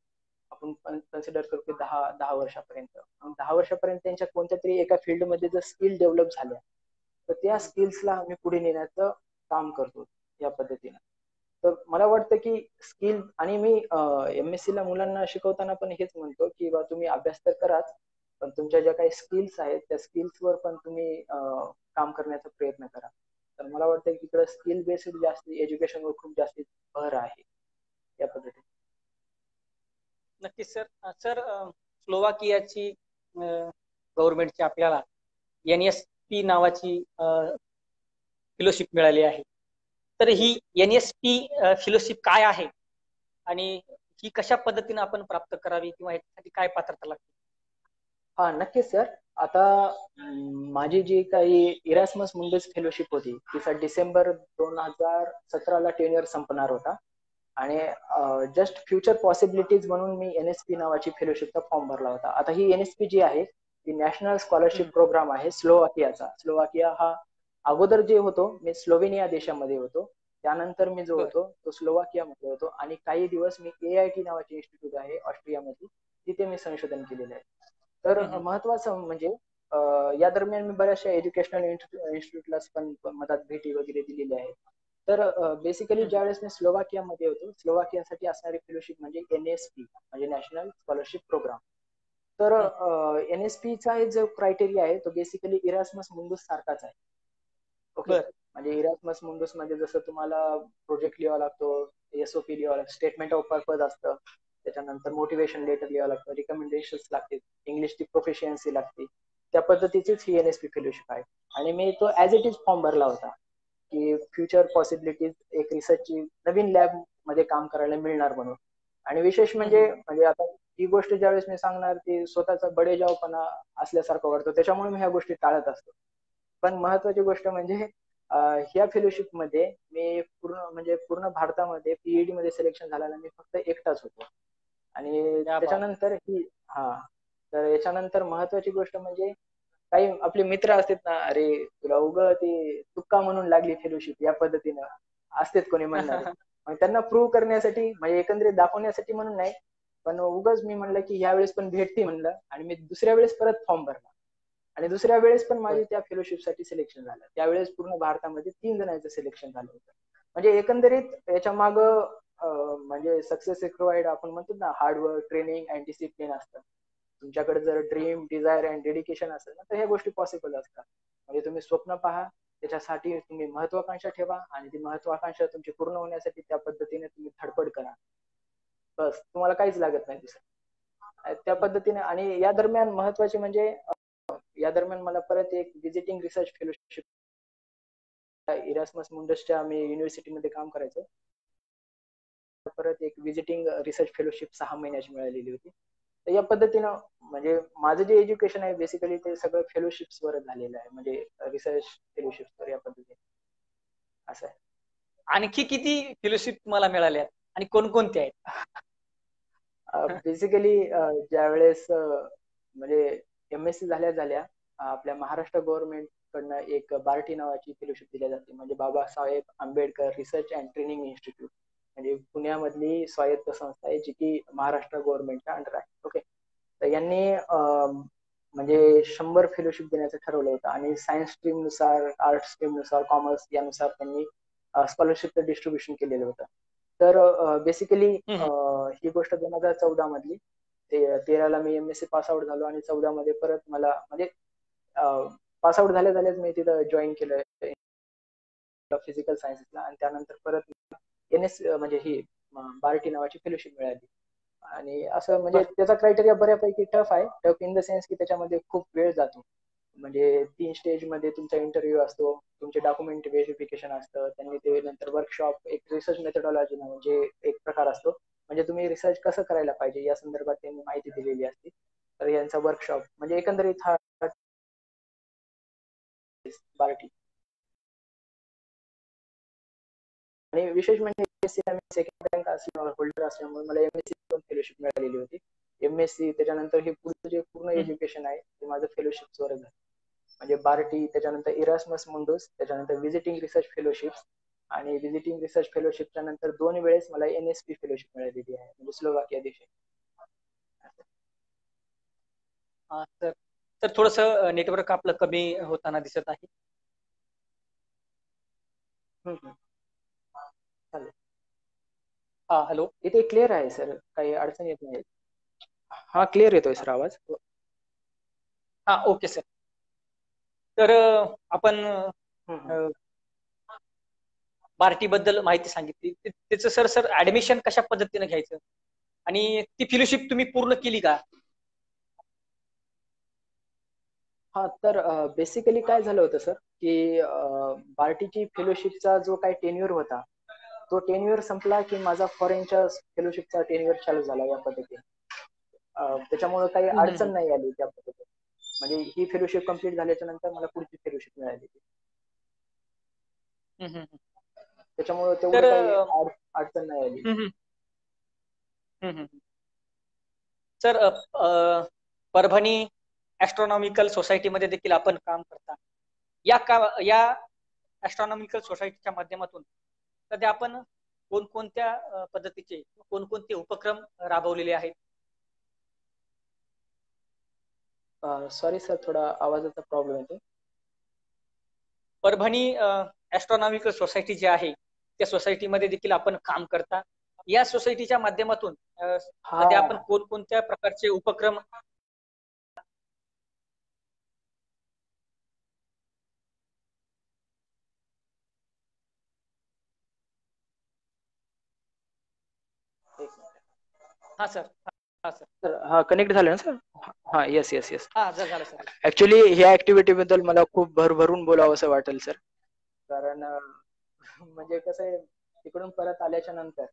आपण कन्सिडर करतो 10 वर्षापर्यंत, 10 वर्षापर्यंत त्यांच्या कोणत्या तरी एका फील्डमध्ये जर स्किल डेव्हलप झाल्या तर त्या स्किल्सला आम्ही पुढे नेण्याचं काम करतो या पद्धतीने. तर मला वाटतं की स्किल, आणि मी MSc ला मुलांना शिकवताना पण हेच म्हणतो की बा तुम्ही अभ्यास तर कराच, पण तुमच्या ज्या काही स्किल्स आहेत त्या स्किल्सवर पण तुम्ही काम करण्याचा प्रयत्न करा. तर मला वाटतं की इकडे स्किल बेस्ड जास्त एज्युकेशनवर खूप जास्त भर आहे या पद्धतीने. नक्कीच सर. सर स्लोवाकियाची गव्हर्नमेंटची आपल्याला NSP नावाची फेलोशिप मिळाली आहे. तर ही NSP फेलोशिप काय आहे आणि ही कशा पद्धतीने आपण प्राप्त करावी किंवा यासाठी काय पात्रता लागते? हा नक्कीच सर. आता माझी जी काही इरास्मस मुंडस फेलोशिप होती तिचा डिसेंबर 2017ला टेन्युअर संपणार होता आणि जस्ट फ्युचर पॉसिबिलिटीज म्हणून मी NSP नावाची फेलोशिपचा फॉर्म भरला होता. आता ही NSP जी आहे ती नॅशनल स्कॉलरशिप प्रोग्राम आहे स्लोवाकियाचा. स्लोवाकिया हा अगोदर जे होतो मी स्लोवेनिया देशामध्ये होतो, त्यानंतर मी जो होतो तो स्लोवाकियामध्ये होतो आणि काही दिवस मी AIT नावाचे इन्स्टिट्यूट आहे ऑस्ट्रियामध्ये, तिथे मी संशोधन केलेलं आहे. तर महत्वाचं म्हणजे या दरम्यान मी बऱ्याचशा एज्युकेशनल इन्स्टिट्यूटला पण मदत भेटी वगैरे दिलेल्या आहेत. तर बेसिकली ज्यावेळेस मी स्लोवाकियामध्ये होतो, स्लोवाकियासाठी असणारी फेलोशिप म्हणजे NSP म्हणजे नॅशनल स्कॉलरशिप प्रोग्राम. तर NSP चा जो क्रायटेरिया आहे तो बेसिकली इरास्मस मुंडस सारखाच आहे. ओके. म्हणजे इरास्मस मुंडस मध्ये जसं तुम्हाला प्रोजेक्ट लिहावा लागतो, SOP लिहावा लागतो, स्टेटमेंट ऑफ पर्पज असतं, त्याच्यानंतर मोटिवेशन लेटर लिहावं लागतं, रिकमेंडेशन लागते, इंग्लिशची प्रोफिशियन्सी लागते, त्या पद्धतीचीच ही NSP फेलोशिप आहे. आणि मी तो ऍज इट इज फॉर्म भरला होता की फ्युचर पॉसिबिलिटीज एक रिसर्चची नवीन लॅब मध्ये काम करायला मिळणार म्हणून. आणि विशेष म्हणजे आता ही गोष्ट ज्यावेळेस मी सांगणार ती स्वतःचा बडेजावपणा असल्यासारखं वाटतं, त्याच्यामुळे मी ह्या गोष्टी टाळत असतो. पण महत्वाची गोष्ट म्हणजे ह्या फेलोशिप मध्ये मी पूर्ण भारतामध्ये PhD मध्ये सिलेक्शन झालेला मी फक्त एकटाच होतो. आणि त्याच्यानंतर ही तर याच्यानंतर महत्वाची गोष्ट म्हणजे काही आपले मित्र असतात ना, अरे तुला उगं ते तुक्का म्हणून लागली फेलोशिप या पद्धतीनं असतेच कोणी म्हणणारे. मग त्यांना प्रूव्ह करण्यासाठी म्हणजे एकंदरीत दाखवण्यासाठी म्हणून नाही, पण उगाच मी म्हणलं की ह्या वेळेस पण भेटते म्हणलं, आणि मी दुसऱ्या वेळेस परत फॉर्म भरला आणि दुसऱ्या वेळेस पण माझी त्या फेलोशिपसाठी सिलेक्शन झालं. त्यावेळेस पूर्ण भारतामध्ये 3 जणांचं सिलेक्शन झालं होतं. म्हणजे एकंदरीत याच्या माग म्हणजे सक्सेस रिक्वायर्ड आपण म्हणतो ना, हार्डवर्क, ट्रेनिंग अँड डिसिप्लिन असतं. तुमच्याकडे जर ड्रीम, डिझायर अँड डेडिकेशन असेल ना, तर ह्या गोष्टी पॉसिबल असतात. म्हणजे तुम्ही स्वप्न पहा, त्याच्यासाठी तुम्ही महत्वाकांक्षा ठेवा आणि ती महत्वाकांक्षा तुमची पूर्ण होण्यासाठी त्या पद्धतीने तुम्ही धडपड करा. बस, तुम्हाला काहीच लागत नाही दुसरं त्या पद्धतीने. आणि या दरम्यान महत्वाचे म्हणजे या दरम्यान मला परत एक विजिटिंग रिसर्च फेलोशिप इरास्मस मुंडसच्या मी युनिव्हर्सिटीमध्ये काम करायचो. परत एक विजिटिंग रिसर्च फेलोशिप 6 महिन्याची मिळालेली होती. तर या पद्धतीनं म्हणजे माझं जे एज्युकेशन आहे बेसिकली ते सगळं फेलोशिप्स वर झालेलं आहे, म्हणजे रिसर्च फेलोशिप्स वर या पद्धतीने असं आहे. आणखी किती फेलोशिप तुम्हाला मिळाल्या आणि कोणकोणत्या आहेत? बेसिकली ज्या वेळेस म्हणजे MSc झाल्या झाल्या आपल्या महाराष्ट्र गव्हर्नमेंट कडनं एक बार्टी नावाची फेलोशिप दिल्या जाते, म्हणजे Babasaheb Ambedkar research and training institute, म्हणजे पुण्यामधली स्वायत्त संस्था आहे जी की महाराष्ट्र गव्हर्नमेंटच्या अंडर आहे. ओके, तर यांनी म्हणजे 100 फेलोशिप देण्याचं ठरवलं होतं आणि सायन्स स्ट्रीम नुसार, आर्ट स्ट्रीम नुसार, कॉमर्स यानुसार त्यांनी स्कॉलरशिपचं डिस्ट्रीब्युशन केलेलं होतं. तर बेसिकली ही गोष्ट 2014 मधली. 13ला मी MSc पास आउट झालो आणि 14 मध्ये परत मला म्हणजे पास आउट झाल्या झाल्याच मी तिथं जॉईन केलं फिजिकल सायन्सला, आणि त्यानंतर परत NS म्हणजे ही बार्टी नावाची फेलोशिप मिळाली. आणि असं म्हणजे त्याचा क्रायटेरिया बऱ्यापैकी टफ आहे. टफ इन द सेन्स की त्याच्यामध्ये खूप वेळ जातो. म्हणजे 3 स्टेज मध्ये तुमचा इंटरव्ह्यू असतो, तुमचे डॉक्युमेंट व्हेरिफिकेशन असतं, त्यांनी ते नंतर वर्कशॉप, एक रिसर्च मेथडॉलॉजी म्हणजे एक प्रकार असतो, म्हणजे तुम्ही रिसर्च कसं करायला पाहिजे या संदर्भात त्यांनी माहिती दिलेली असते. तर यांचा वर्कशॉप म्हणजे एकंदरीत हा बार्टी. आणि विशेष म्हणजे सेकंड रँक होल्डर असल्यामुळे मला MSc फेलोशिप मिळालेली होती. MSc त्याच्यानंतर हे पुढचं जे पूर्ण एज्युकेशन आहे ते माझं फेलोशिप वर झालं, म्हणजे बार्टी, त्याच्यानंतर इरास्मस मुंडस, त्याच्यानंतर विजिटिंग रिसर्च फेलोशिप्स, आणि विजिटिंग रिसर्च फेलोशिपच्या नंतर 2 वेळेस मला NSP फेलोशिप मिळालेली आहे, म्हणजे स्लोवाकिया देशात. तर थोडस नेटवर्क आपलं कमी होताना दिसत आहे. चालेल. हा, हॅलो. इथे क्लिअर आहे सर, काही अडचण येत नाही. हा, क्लिअर येतोय सर आवाज. हा, ओके सर. तर आपण बार्टी बद्दल माहिती सांगितली. त्याचं सर ऍडमिशन कशा पद्धतीने घ्यायचं आणि ती फेलोशिप तुम्ही पूर्ण केली का? हा, तर बेसिकली काय झालं होतं सर की बार्टीची फेलोशिपचा जो काही टेन्युअर होता तो टेन्युअर संपला की माझा फॉरेनच्या फेलोशिपचा टेन्युअर चालू झाला या पद्धतीने. त्याच्यामुळे काही अडचण नाही आली त्या पद्धतीने, म्हणजे ही फेलोशिप कम्प्लीट झाल्याच्या नंतर मला पुढची फेलोशिप मिळाली. त्याच्यामुळे तेवढं काही अडचण नाही आली. सर, परभणी ऍस्ट्रॉनॉमिकल सोसायटीमध्ये देखील आपण काम करता. या ऍस्ट्रॉनॉमिकल सोसायटीच्या माध्यमातून सध्या आपण कोणकोणत्या पद्धतीचे कोणकोणते उपक्रम राबवलेले आहेत? सॉरी सर, थोडा आवाजाचा प्रॉब्लेम येतो. परभणी ऍस्ट्रॉनॉमिकल सोसायटी जी आहे त्या सोसायटीमध्ये देखील आपण काम करता. या सोसायटीच्या माध्यमातून सध्या आपण कोणकोणत्या प्रकारचे उपक्रम हा सर. हा, कनेक्ट झालं ना सर? हा, येस येस येस. हा, झालं सर. ऍक्च्युली ह्या ऍक्टिव्हिटी बद्दल मला खूप भरभरून बोलावं असं वाटेल सर, कारण म्हणजे कसं आहे, तिकडून परत आल्याच्या नंतर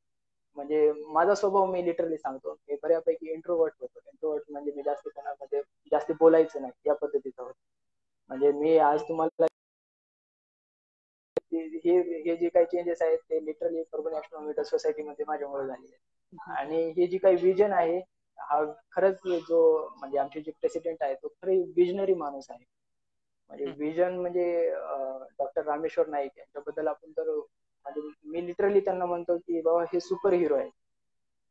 म्हणजे माझा स्वभाव मी लिटरली सांगतो, मी बऱ्यापैकी इंट्रोवर्ट होतो. इंट्रोवर्ट म्हणजे मी जास्त कोणामध्ये जास्त बोलायचं नाही या पद्धतीचं होतं. म्हणजे मी आज तुम्हाला हे जे काही चेंजेस आहेत ते लिटरली परभणी ऍस्ट्रॉनॉमिकल सोसायटीमध्ये माझ्यामुळे झालेले आहेत. आणि हे जी काही विजन आहे हा खरंच जो म्हणजे आमचे जे प्रेसिडेंट आहे तो खरी विजनरी माणूस आहे. म्हणजे विजन म्हणजे डॉक्टर रामेश्वर नाईक यांच्याबद्दल आपण तर म्हणजे मी लिटरली त्यांना म्हणतो की बाबा हे सुपर हिरो आहे.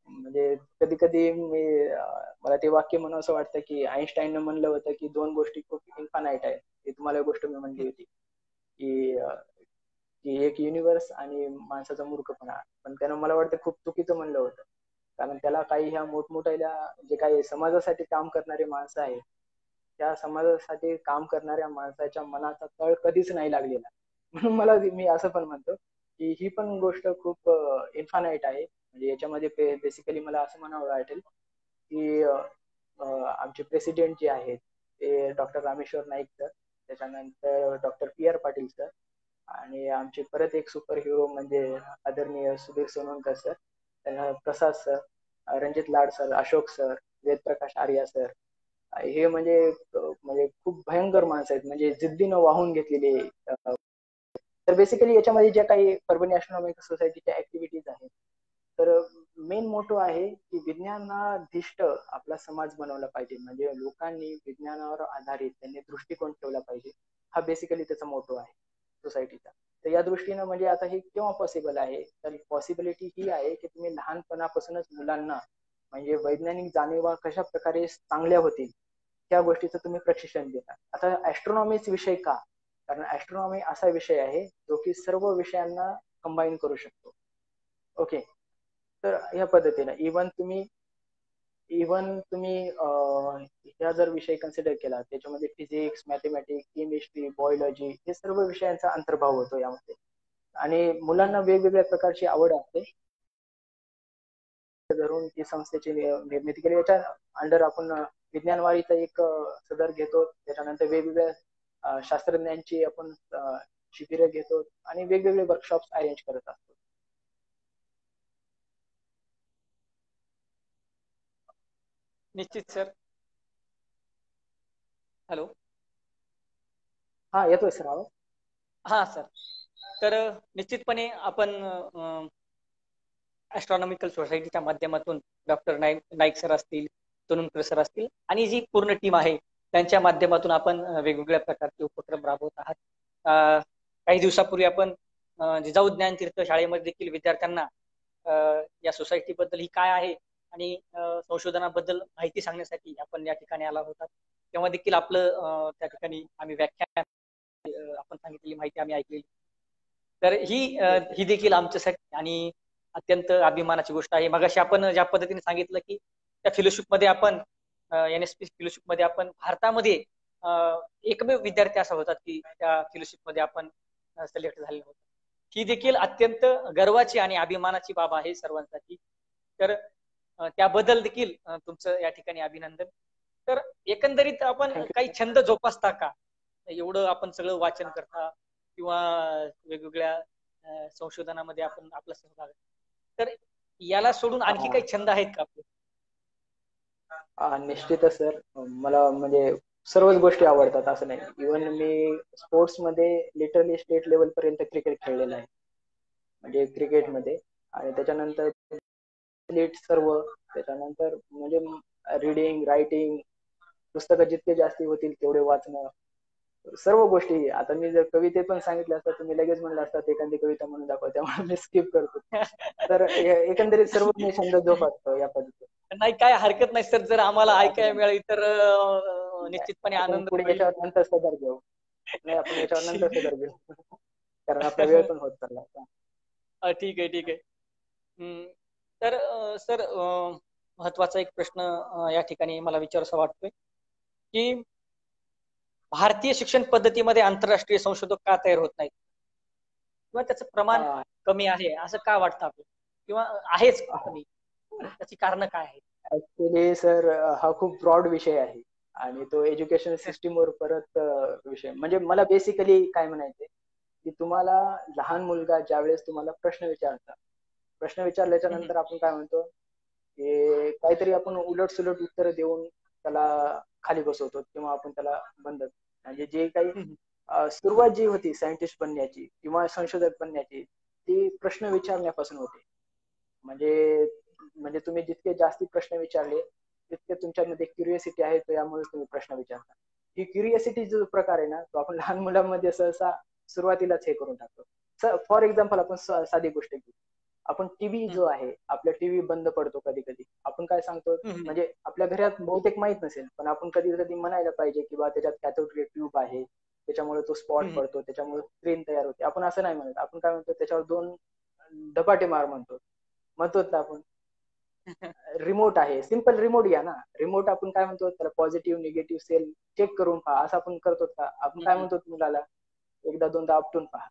म्हणजे कधी कधी मला ते वाक्य म्हणून असं वाटतं की आईन्स्टाईननं म्हणलं होतं की दोन गोष्टी खूप इन्फानाईट आहेत. ही तुम्हाला गोष्ट मी म्हणली होती की की एक युनिव्हर्स आणि माणसाचा मूर्खपणा. पण त्यानं मला वाटतं खूप चुकीचं म्हणलं होतं. कारण त्याला काही ह्या मोठमोठ्या जे काही समाजासाठी काम करणारे माणसं आहेत, त्या समाजासाठी काम करणाऱ्या माणसाच्या मनाचा तळ कधीच नाही लागलेला. म्हणून मी असं पण म्हणतो की ही पण गोष्ट खूप इन्फानाईट आहे. म्हणजे याच्यामध्ये बेसिकली मला असं म्हणावं वाटेल की आमचे प्रेसिडेंट जे आहेत ते डॉक्टर रामेश्वर नाईक सर, त्याच्यानंतर डॉक्टर PR पाटील सर, आणि आमचे परत एक सुपर हिरो म्हणजे आदरणीय सुधीर सोनवणकर सर, त्यांना Prasad sir, Ranjit Lad sir, Ashok sir, Vedprakash Arya sir, हे म्हणजे खूप भयंकर माणसं आहेत, म्हणजे जिद्दीनं वाहून घेतलेले. तर बेसिकली याच्यामध्ये ज्या काही परभणी ॲस्ट्रॉनॉमिकल सोसायटीच्या ऍक्टिव्हिटीज आहेत, तर मेन मोटो आहे की विज्ञानाधिष्ट आपला समाज बनवला पाहिजे. म्हणजे लोकांनी विज्ञानावर आधारित त्यांनी दृष्टिकोन ठेवला पाहिजे. हा बेसिकली त्याचा मोटो आहे सोसायटीचा. तर या दृष्टीनं म्हणजे आता हे केव्हा पॉसिबल आहे, तर पॉसिबिलिटी ही आहे की तुम्ही लहानपणापासूनच मुलांना म्हणजे वैज्ञानिक जाणीवा कशा प्रकारे चांगल्या होतील त्या गोष्टीचं तुम्ही प्रशिक्षण देता. आता ॲस्ट्रॉनॉमीच विषय का? कारण ॲस्ट्रॉनॉमी असा विषय आहे जो की सर्व विषयांना कंबाईन करू शकतो. ओके, तर या पद्धतीने इव्हन तुम्ही ह्या जर विषय कन्सिडर केला त्याच्यामध्ये फिजिक्स, मॅथमॅटिक्स, केमिस्ट्री, बायोलॉजी हे सर्व विषयांचा अंतर्भाव होतो यामध्ये. आणि मुलांना वेगवेगळ्या प्रकारची आवड असते, धरून ती संस्थेची निर्मिती केली. याच्या अंडर आपण विज्ञानवाढीचा एक सदर घेतो. त्याच्यानंतर वेगवेगळ्या शास्त्रज्ञांची आपण शिबिरं घेतो आणि वेगवेगळे वर्कशॉप्स अरेंज करत असतो. निश्चित सर. हॅलो. हा, येतोय सर आवाज? हा सर. तर निश्चितपणे आपण ॲस्ट्रॉनॉमिकल सोसायटीच्या माध्यमातून डॉक्टर नाईक सर असतील, तोनुनकर सर असतील आणि जी पूर्ण टीम आहे त्यांच्या माध्यमातून आपण वेगवेगळ्या प्रकारचे उपक्रम राबवत आहात. काही दिवसापूर्वी आपण जिजाऊ ज्ञानतीर्थ शाळेमध्ये देखील विद्यार्थ्यांना या सोसायटीबद्दल ही काय आहे आणि संशोधनाबद्दल माहिती सांगण्यासाठी आपण या ठिकाणी आला होता. तेव्हा देखील आपलं त्या ठिकाणी आम्ही व्याख्यान आपण सांगितलेली माहिती आम्ही ऐकलेली. तर ही देखील आमच्यासाठी आणि अत्यंत अभिमानाची गोष्ट आहे. मगाशी आपण ज्या पद्धतीने सांगितलं की त्या फेलोशिपमध्ये आपण NSP फेलोशिपमध्ये आपण भारतामध्ये एकमेव विद्यार्थी असा होता की त्या फेलोशिपमध्ये आपण सिलेक्ट झाले होते. ही देखील अत्यंत गर्वाची आणि अभिमानाची बाब आहे सर्वांसाठी. तर त्याबद्दल देखील तुमचं या ठिकाणी अभिनंदन. तर एकंदरीत आपण काही छंद जोपासता का? एवढं आपण सगळं वाचन करता किंवा वेगवेगळ्या संशोधनामध्ये आपण आपला सहभाग, तर याला सोडून आणखी काही छंद आहेत का आपले? निश्चितच सर, मला म्हणजे सर्वच गोष्टी आवडतात असं नाही. इव्हन मी स्पोर्ट्स मध्ये लिटरली स्टेट लेवल पर्यंत क्रिकेट खेळलेलं आहे, म्हणजे क्रिकेटमध्ये. आणि त्याच्यानंतर सर्व, त्याच्यानंतर म्हणजे रिडिंग, रायटिंग, पुस्तकं जितके जास्ती होतील तेवढे वाचणं, सर्व गोष्टी. आता मी जर कविते पण सांगितले असतात तुम्ही लगेच म्हणलं असतात एखादी कविता म्हणून दाखवा, त्यामुळे मी स्किप करतो. तर एकंदरीत सर्व मी छंद जोपासतो या पद्धतीने. नाही, काय हरकत नाही सर. जर आम्हाला ऐकायला मिळाली तर निश्चितपणे आपण आनंद पुढे होईल. याच्यावर नंतर सदर घेऊ. नाही, आपण याच्यावर नंतर सदर घेऊ, कारण आपला वेळ पण होत चालला. ठीक आहे, ठीक आहे. तर सर, महत्वाचा एक प्रश्न या ठिकाणी मला विचारायचा वाटतोय की भारतीय शिक्षण पद्धतीमध्ये आंतरराष्ट्रीय संशोधक का तयार होत नाहीत किंवा त्याचं प्रमाण कमी आहे असं का वाटतं आपल्याला, किंवा आहेच कमी, त्याची कारण काय आहेत? ऍक्च्युली सर, हा खूप ब्रॉड विषय आहे आणि तो एज्युकेशन सिस्टीमवर परत विषय. म्हणजे मला बेसिकली काय म्हणायचंय की तुम्हाला लहान मुलगा ज्यावेळेस तुम्हाला प्रश्न विचारल्याच्या नंतर आपण काय म्हणतो की काहीतरी आपण उलट सुलट उत्तर देऊन त्याला खाली बसवतो किंवा आपण त्याला बंद. म्हणजे जे काही सुरुवात जी होती सायंटिस्ट बनण्याची किंवा संशोधक बनण्याची, ती प्रश्न विचारण्यापासून होते. म्हणजे म्हणजे तुम्ही जितके जास्ती प्रश्न विचारले तितके तुमच्यामध्ये क्युरियोसिटी आहे, त्यामुळे तुम्ही प्रश्न विचारता. ही क्युरियोसिटी जो प्रकार आहे ना, तो आपण लहान मुलांमध्ये सहसा सुरुवातीलाच हे करून टाकतो. फॉर एक्झाम्पल आपण साधी गोष्ट घेऊ. आपण टीव्ही जो आहे, आपला टीव्ही बंद पडतो कधी कधी, आपण काय सांगतो, म्हणजे आपल्या घरात बहुतेक माहित नसेल, पण आपण कधी कधी म्हणायला पाहिजे की बा त्याच्यात कॅथोड रे ट्यूब आहे, त्याच्यामुळे तो स्पॉट पडतो, त्याच्यामुळे स्क्रीन तयार होते. आपण असं नाही म्हणत, आपण काय म्हणतो, त्याच्यावर 2 धपाटे मार म्हणतो ना आपण. रिमोट आहे, सिंपल रिमोट घ्या ना. रिमोट आपण काय म्हणतो, त्याला पॉझिटिव्ह निगेटिव्ह सेल चेक करून पहा, असं आपण करतो का? आपण काय म्हणतो मुलाला, एकदा दोनदा आपटून पहा.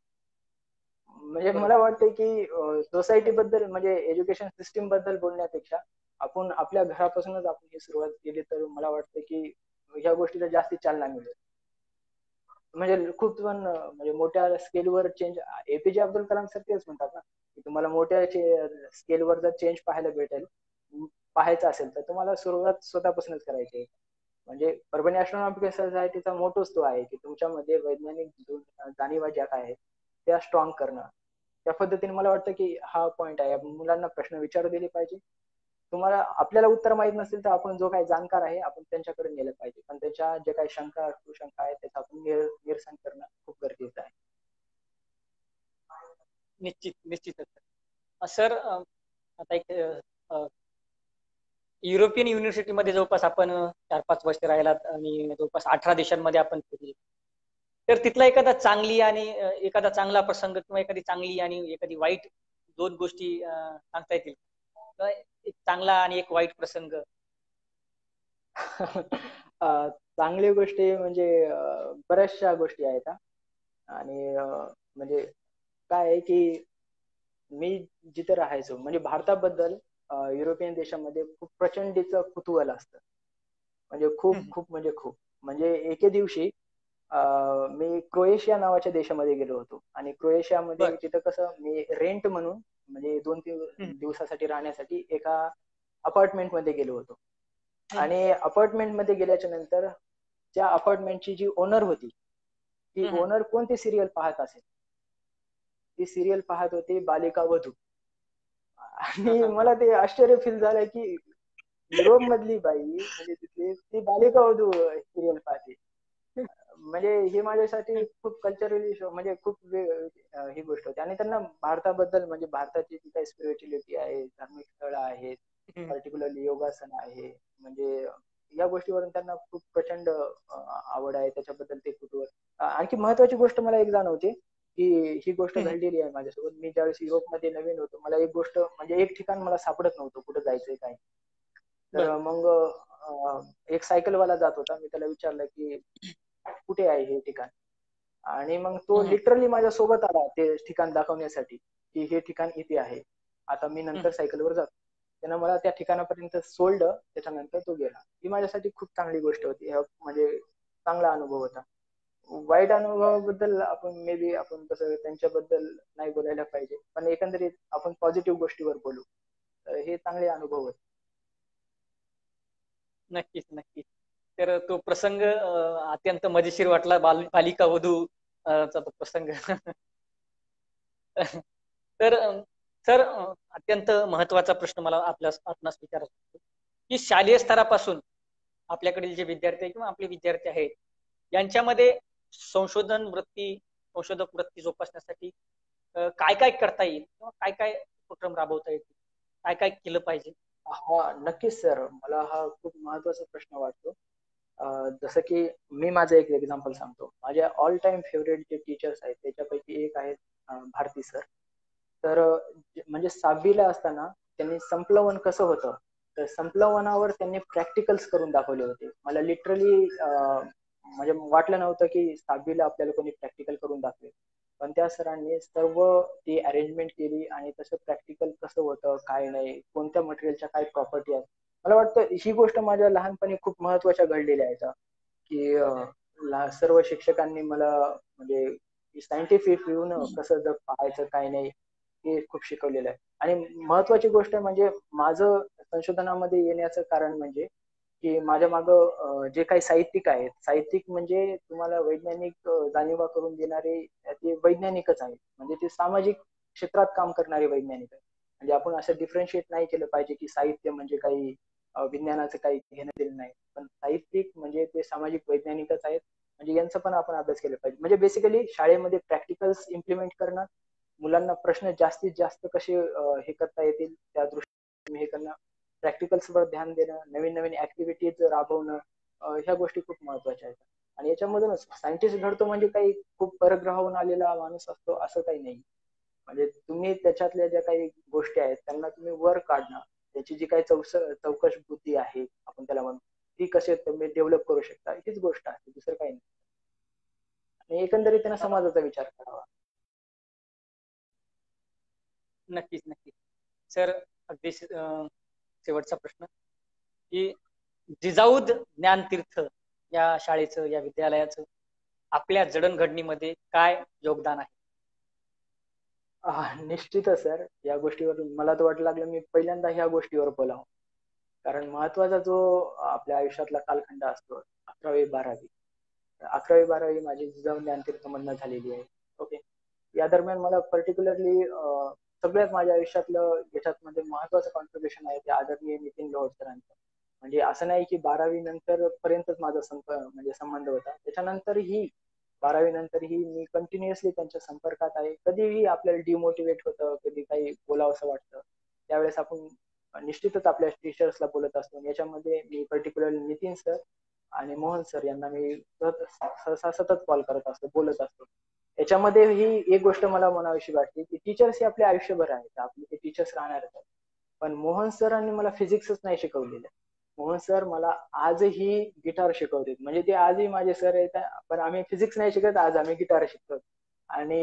म्हणजे मला वाटतं की सोसायटी बद्दल म्हणजे एज्युकेशन सिस्टीम बद्दल बोलण्यापेक्षा आपण आपल्या घरापासूनच आपण ही सुरुवात केली तर मला वाटतं की ह्या गोष्टीला जास्ती चालना मिळेल. म्हणजे खूप जण म्हणजे मोठ्या स्केलवर change, APJ Abdul Kalam sir तेच म्हणतात ना की तुम्हाला मोठ्या स्केलवर जर चेंज पाहायला भेटेल, पाहायचं असेल तर तुम्हाला सुरुवात स्वतःपासूनच करायची आहे. म्हणजे परभणी ऍस्ट्रॉनॉमिकल सोसायटीचा मोटोच तो आहे की तुमच्यामध्ये वैज्ञानिक जाणीवा ज्या काय आहेत त्या स्ट्रॉंग करणं. त्या पद्धतीने मला वाटतं की हा पॉइंट आहे. आपण मुलांना प्रश्न विचारू दिले पाहिजे. तुम्हाला आपल्याला उत्तर माहित नसेल तर आपण जो काही जाणकार आहे आपण त्यांच्याकडे नेलं पाहिजे, पण त्याच्या जे काही शंका कुशंका आहेत त्याचं आपण निरसन करणं खूप गरजेचं आहे. निश्चितच सर. आता एक युरोपियन युनिव्हर्सिटीमध्ये जवळपास आपण 4-5 वर्ष राहिलात आणि जवळपास 18 देशांमध्ये आपण फिरले. तर तिथला एखादा चांगली आणि एखादा चांगला प्रसंग किंवा एखादी चांगली आणि एखादी वाईट 2 गोष्टी सांगता येतील? एक चांगला आणि एक वाईट प्रसंग. चांगली गोष्टी म्हणजे बऱ्याचशा गोष्टी आहेत. आणि म्हणजे काय आहे की मी जिथे राहायचो म्हणजे भारताबद्दल युरोपियन देशामध्ये खूप प्रचंडीचं कुतूहल असतं. म्हणजे खूप म्हणजे एके दिवशी मी क्रोएशिया नावाच्या देशामध्ये गेलो होतो आणि क्रोएशियामध्ये तिथं कसं मी रेंट म्हणून म्हणजे 2-3 दिवसासाठी राहण्यासाठी एका अपार्टमेंट मध्ये गेलो होतो. आणि अपार्टमेंट मध्ये गेल्याच्या नंतर त्या अपार्टमेंटची जी ओनर होती, ती ओनर कोणती सिरियल पाहत असेल, ती सिरियल पाहत होती बालिका वधू. आणि मला ते आश्चर्य फील झालं की युरोप मधली बाई म्हणजे तिथली ती बालिका वधू सिरियल पाहते. म्हणजे हे माझ्यासाठी खूप कल्चरली म्हणजे खूप ही गोष्ट होती. आणि त्यांना भारताबद्दल म्हणजे भारताची जी काही स्पिरिच्युअलिटी आहे, धार्मिक स्थळं आहेत, पर्टिक्युलरली योगासन आहे, म्हणजे या गोष्टीवरून त्यांना खूप प्रचंड आवड आहे. त्याच्याबद्दल ते कुतूहल. आणखी महत्वाची गोष्ट मला एक जाणवते की ही गोष्ट घडलेली आहे माझ्यासोबत. मी ज्यावेळेस युरोपमध्ये नवीन होतो, मला एक गोष्ट म्हणजे एक ठिकाण मला सापडत नव्हतं कुठं जायचंय काय. तर मग एक सायकलवाला जात होता. मी त्याला विचारलं की कुठे आहे हे ठिकाण, आणि मग तो लिटरली माझ्या सोबत आला ते ठिकाण दाखवण्यासाठी की हे ठिकाण इथे आहे. आता मी नंतर सायकलवर जातो. त्यानं मला त्या ठिकाणापर्यंत सोडलं, त्याच्यानंतर तो गेला. ही माझ्यासाठी खूप चांगली गोष्ट होती. म्हणजे चांगला अनुभव होता. वाईट अनुभवाबद्दल आपण मे बी आपण तसं त्यांच्याबद्दल नाही बोलायला पाहिजे, पण एकंदरीत आपण पॉझिटिव्ह गोष्टीवर बोलू. हे चांगले अनुभव होते. नक्कीच. तर तो प्रसंग अत्यंत मजेशीर वाटला, बालिका वधू चा तो प्रसंग. तर सर, अत्यंत महत्वाचा प्रश्न मला आपणास विचारायचा की शालेय स्तरापासून आपल्याकडील जे विद्यार्थी किंवा आपले विद्यार्थी आहेत यांच्यामध्ये संशोधक वृत्ती जोपासण्यासाठी काय काय करता येईल किंवा काय काय उपक्रम राबवता येतील, काय काय केलं पाहिजे? हा, नक्कीच सर. मला हा खूप महत्वाचा प्रश्न वाटतो. जसं की मी माझं एक एक्झाम्पल सांगतो. माझ्या ऑल टाइम फेवरेट जे टीचर्स आहेत त्याच्यापैकी एक आहेत भारती सर. तर म्हणजे 6वीला असताना त्यांनी संप्लवन कसं होतं, तर संप्लवनावर त्यांनी प्रॅक्टिकल्स करून दाखवले होते. मला लिटरली म्हणजे वाटलं नव्हतं की 6वीला आपल्याला कोणी प्रॅक्टिकल करून दाखवेल, पण त्या सरांनी सर्व ती अरेंजमेंट केली आणि तसं प्रॅक्टिकल कसं होतं, काय नाही, कोणत्या मटेरियलच्या काय प्रॉपर्टी आहेत. मला वाटतं ही गोष्ट माझ्या लहानपणी खूप महत्वाच्या घडलेल्या आहेत की सर्व शिक्षकांनी मला म्हणजे सायंटिफिक व्ह्यून कसं जग पाहायचं काय नाही हे खूप शिकवलेलं आहे. आणि महत्वाची गोष्ट म्हणजे माझं संशोधनामध्ये येण्याचं कारण म्हणजे की माझ्या मागं जे काही साहित्यिक आहेत, साहित्यिक म्हणजे तुम्हाला वैज्ञानिक जाणीवा करून देणारे ते वैज्ञानिकच आहेत. म्हणजे ते सामाजिक क्षेत्रात काम करणारे वैज्ञानिक आहेत. म्हणजे आपण असं डिफरन्शिएट नाही केलं पाहिजे की साहित्य म्हणजे काही विज्ञानाचं काही घेणं देणं नाही, पण साहित्यिक म्हणजे ते सामाजिक वैज्ञानिकच आहेत. म्हणजे यांचा पण आपण अभ्यास केला पाहिजे. म्हणजे बेसिकली शाळेमध्ये प्रॅक्टिकल्स इम्प्लिमेंट करणं, मुलांना प्रश्न जास्तीत जास्त कसे हे करता येतील त्या दृष्टीने हे करणं, प्रॅक्टिकल्सवर ध्यान देणं, नवीन नवीन ऍक्टिव्हिटीज राबवणं, ह्या गोष्टी खूप महत्वाच्या आहेत. आणि याच्यामधूनच सायंटिस्ट घडतो म्हणजे काही खूप परग्रहावरून आलेला माणूस असतो असं काही नाही. म्हणजे तुम्ही त्याच्यातल्या ज्या काही गोष्टी आहेत त्यांना तुम्ही वर काढणं, त्याची जी काही चौकश बुद्धी आहे आपण त्याला म्हणतो, ती कशी तुम्ही डेव्हलप करू शकता, हीच गोष्ट आहे, दुसरं काही नाही. आणि एकंदरीत त्यांना समाजाचा विचार करावा. नक्कीच नक्कीच सर. अगदी शेवटचा प्रश्न की जिजाऊद ज्ञानतीर्थ या शाळेचं, या विद्यालयाचं आपल्या जडणघडणीमध्ये काय योगदान आहे? निश्चितच सर, या गोष्टीवर मला तर वाटलं लागलं मी पहिल्यांदा ह्या गोष्टीवर बोलावं. कारण महत्वाचा जो आपल्या आयुष्यातला कालखंड असतो 11वी-12वी, 11वी-12वी माझी जिजाऊ ज्ञानतीर्थ मधनं झालेली आहे. ओके. या दरम्यान मला पर्टिक्युलरली सगळ्यात माझ्या आयुष्यातलं याच्यात म्हणजे महत्वाचं कॉन्ट्रीब्युशन आहे ते आदरणीय नितीन गौड सरांचं. म्हणजे असं नाही की 12वी नंतर पर्यंतच माझा म्हणजे संबंध होता, त्याच्यानंतरही 12वी नंतरही मी कंटिन्युअसली त्यांच्या संपर्कात आहे. कधीही आपल्याला डिमोटिवेट होतं, कधी काही बोलावं असं वाटतं, त्यावेळेस आपण निश्चितच आपल्या टीचर्सला बोलत असतो. याच्यामध्ये मी पर्टिक्युलरली नितीन सर आणि मोहन सर यांना मी सहसा सतत कॉल करत असतो, बोलत असतो. याच्यामध्ये ही एक गोष्ट मला म्हणावीशी वाटते की टीचर्स हे आपले आयुष्यभर आहेत, आपले ते टीचर्स राहणारच आहेत. पण मोहन सरांनी मला फिजिक्सच नाही शिकवलेलं. मोहन सर मला आजही गिटार शिकवतात. म्हणजे ते आजही माझे सर आहेत, पण आम्ही फिजिक्स नाही शिकत, आज आम्ही गिटार शिकतो. आणि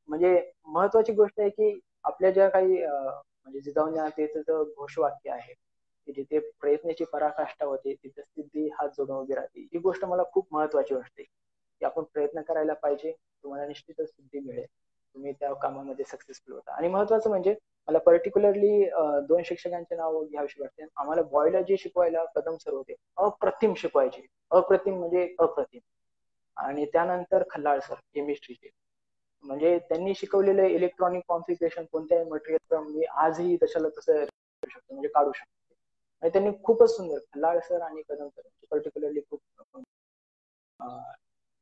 म्हणजे महत्वाची गोष्ट आहे की आपल्या ज्या काही म्हणजे जिजाऊ ज्ञानतीर्थचं घोषवाक्य आहे की जिथे प्रयत्नाची पराकाष्ठा होते तिथे सिद्धी हात जोडून उभी राहते, ही गोष्ट मला खूप महत्वाची वाटते की आपण प्रयत्न करायला पाहिजे, तुम्हाला निश्चितच सिद्धी मिळेल, तुम्ही त्या कामामध्ये सक्सेसफुल होता. आणि महत्वाचं म्हणजे मला पर्टिक्युलरली 2 शिक्षकांचे नाव घ्यावीशी वाटते. आम्हाला बायोलॉजी शिकवायला कदम सर होते, अप्रतिम शिकवायचे, अप्रतिम म्हणजे अप्रतिम. आणि त्यानंतर खल्लाळ सर केमिस्ट्रीचे, म्हणजे त्यांनी शिकवलेलं इलेक्ट्रॉनिक कॉन्फिगरेशन कोणत्याही मटेरियल मी आजही तशाला तसं करू शकतो, म्हणजे काढू शकतो. आणि त्यांनी खूपच सुंदर, खल्लाळ सर आणि कदम सर पर्टिक्युलरली खूप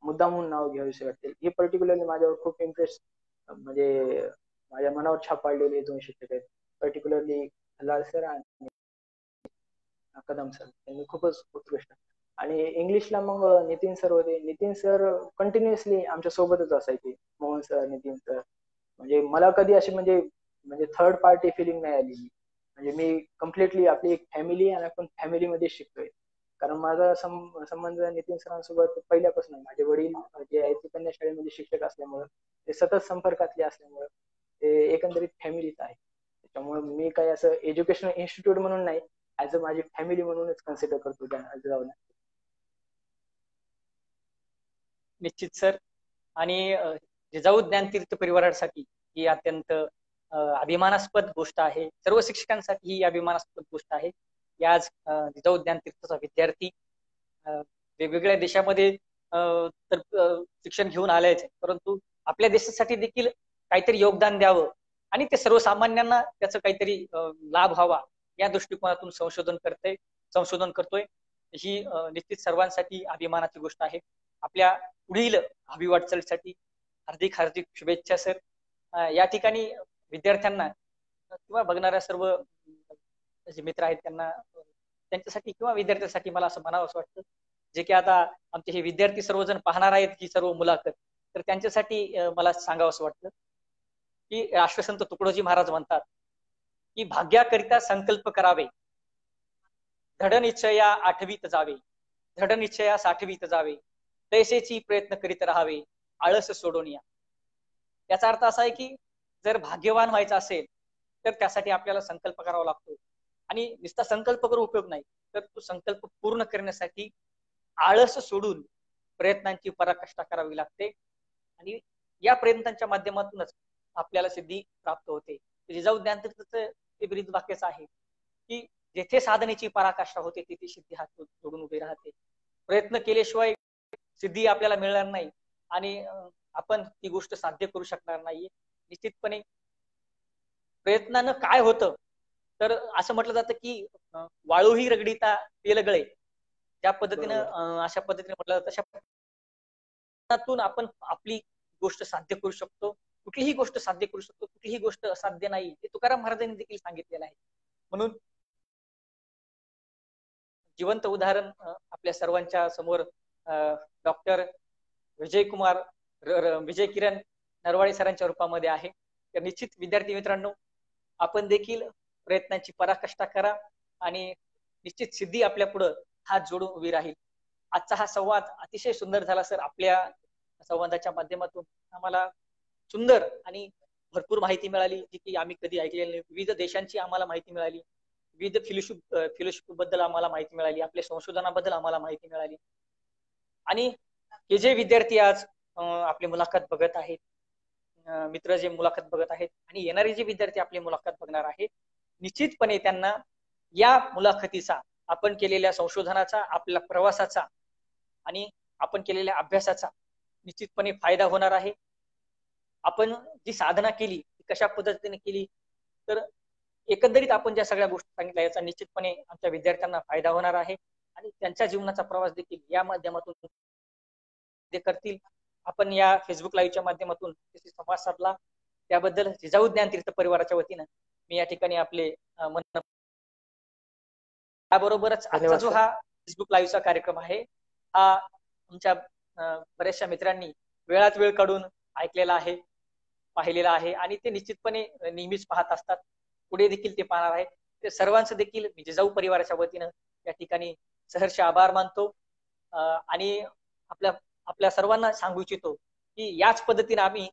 मुद्दामून नाव घ्यावीसे वाटते. हे पर्टिक्युलरली माझ्यावर खूप इम्प्रेस म्हणजे माझ्या मनावर छाप पाडलेले 2 शिक्षक आहेत, पर्टिक्युलरली खल्लाळ सर आणि कदम सर. त्यांनी खूपच उत्कृष्ट. आणि इंग्लिशला मग नितीन सर होते. नितीन सर कंटिन्युअसली आमच्या सोबतच असायचे, मोहन सर, नितीन सर. म्हणजे मला कधी अशी म्हणजे म्हणजे थर्ड पार्टी फिलिंग नाही आली. म्हणजे मी कम्प्लिटली आपली एक फॅमिली आणि आपण फॅमिलीमध्ये शिकतोय. कारण माझा संबंध नितीन सरांसोबत पहिल्यापासून आहे. माझे वडील जे आहेत ते कन्या शाळेमध्ये शिक्षक असल्यामुळे, ते सतत संपर्कातले असल्यामुळे ते एकंदरीत फॅमिलीच आहे. त्याच्यामुळे मी काही असं एज्युकेशनल इन्स्टिट्यूट म्हणून नाही, ऍज अ माझी फॅमिली म्हणूनच कन्सिडर करतो जाऊन. निश्चित सर. आणि जिजाऊ ज्ञानतीर्थ परिवारासाठी ही अत्यंत अभिमानास्पद गोष्ट आहे. सर्व शिक्षकांसाठी ही अभिमानास्पद गोष्ट आहे की आज जिजाऊ ज्ञानतीर्थचा विद्यार्थी वेगवेगळ्या देशामध्ये तर शिक्षण घेऊन आलेच, परंतु आपल्या देशासाठी देखील काहीतरी योगदान द्यावं आणि ते सर्वसामान्यांना त्याचं काहीतरी लाभ व्हावा या दृष्टिकोनातून संशोधन करतोय. ही निश्चित सर्वांसाठी अभिमानाची गोष्ट आहे. आपल्या पुढील भावी वाटचालीसाठी हार्दिक हार्दिक शुभेच्छा सर. या ठिकाणी विद्यार्थ्यांना किंवा बघणाऱ्या सर्व जे मित्र आहेत त्यांना, त्यांच्यासाठी किंवा विद्यार्थ्यांसाठी मला असं म्हणावं असं वाटतं, जे की आता आमचे हे विद्यार्थी सर्वजण पाहणार आहेत ही सर्व मुलाखत, तर त्यांच्यासाठी मला सांगावं असं वाटतं की राष्ट्रसंत तुकडोजी महाराज म्हणतात की भाग्याकरिता संकल्प करावे, दृढ निश्चया आठवीत जावे, दृढ निश्चया साठवीत जावे, तैसेची प्रयत्न करीत राहावे, आळस सोडून या. याचा अर्थ असा आहे की जर भाग्यवान व्हायचं असेल तर त्यासाठी आपल्याला संकल्प करावा लागतो. आणि नुसता संकल्प करून उपयोग नाही, तर तो संकल्प पूर्ण करण्यासाठी आळस सोडून प्रयत्नांची पराकाष्ठा करावी लागते. आणि या प्रयत्नांच्या माध्यमातूनच आपल्याला सिद्धी प्राप्त होते. जिजाऊ ज्ञानतीर्थचं ते ब्रीद वाक्यच आहे की जेथे साधनेची पराकाष्ठा होते तिथे सिद्धी हात जोडून उभी राहते. प्रयत्न केल्याशिवाय सिद्धी आपल्याला मिळणार नाही आणि आपण ती गोष्ट साध्य करू शकणार नाहीये. निश्चितपणे प्रयत्नानं काय होतं तर असं म्हटलं जातं की वाळूही रगडीता तेल गळे, ज्या पद्धतीनं अशा पद्धतीने म्हटलं जातं, तशा आपण आपली गोष्ट साध्य करू शकतो. कुठलीही गोष्ट साध्य करू शकतो, कुठलीही गोष्ट असाध्य नाही, हे तुकाराम महाराजांनी देखील सांगितलेलं आहे. म्हणून जिवंत उदाहरण आपल्या सर्वांच्या समोर डॉक्टर विजयकुमार विजय किरण नरवाळे सरांच्या रूपामध्ये आहे. तर निश्चित विद्यार्थी मित्रांनो, आपण देखील प्रयत्नांची पराकाष्ठा करा आणि निश्चित सिद्धी आपल्या पुढं हात जोडून उभी राहील. आजचा हा संवाद अतिशय सुंदर झाला सर. आपल्या संवादाच्या माध्यमातून आम्हाला सुंदर आणि भरपूर माहिती मिळाली, जी की आम्ही कधी ऐकलेली नाही. विविध देशांची आम्हाला माहिती मिळाली, विविध फिलोसॉफी बद्दल आम्हाला माहिती मिळाली, आपल्या संशोधनाबद्दल आम्हाला माहिती मिळाली. आणि हे जे विद्यार्थी आज आपली मुलाखत बघत आहेत, मित्र जे मुलाखत बघत आहेत आणि येणारे जे विद्यार्थी आपली मुलाखत बघणार आहेत, निश्चितपणे त्यांना या मुलाखतीचा, आपण केलेल्या संशोधनाचा, आपल्या प्रवासाचा आणि आपण केलेल्या अभ्यासाचा निश्चितपणे फायदा होणार आहे. आपण जी साधना केली ती कशा पद्धतीने केली, तर एकंदरीत आपण ज्या सगळ्या गोष्टी सांगितल्या याचा निश्चितपणे आमच्या विद्यार्थ्यांना फायदा होणार आहे आणि त्यांच्या जीवनाचा प्रवास देखील या माध्यमातून ते करतील. आपण या फेसबुक लाईव्हच्या माध्यमातून त्याशी संवाद साधला, त्याबद्दल जिजाऊ ज्ञान तीर्थ परिवाराच्या वतीनं मी या ठिकाणी आपले मन. त्याबरोबरच आजचा जो हा फेसबुक लाईव्हचा कार्यक्रम आहे, हा आमच्या बऱ्याचशा मित्रांनी वेळात वेळ काढून ऐकलेला आहे, पाहिलेला आहे आणि ते निश्चितपणे नेहमीच पाहत असतात. पुढे देखील ते पाहणार आहे. ते सर्वांचं देखील मी जिजाऊ परिवाराच्या वतीनं या ठिकाणी सहर्ष आभार मानतो आणि आपल्या सर्वांना सांगू इच्छितो की याच पद्धतीने आम्ही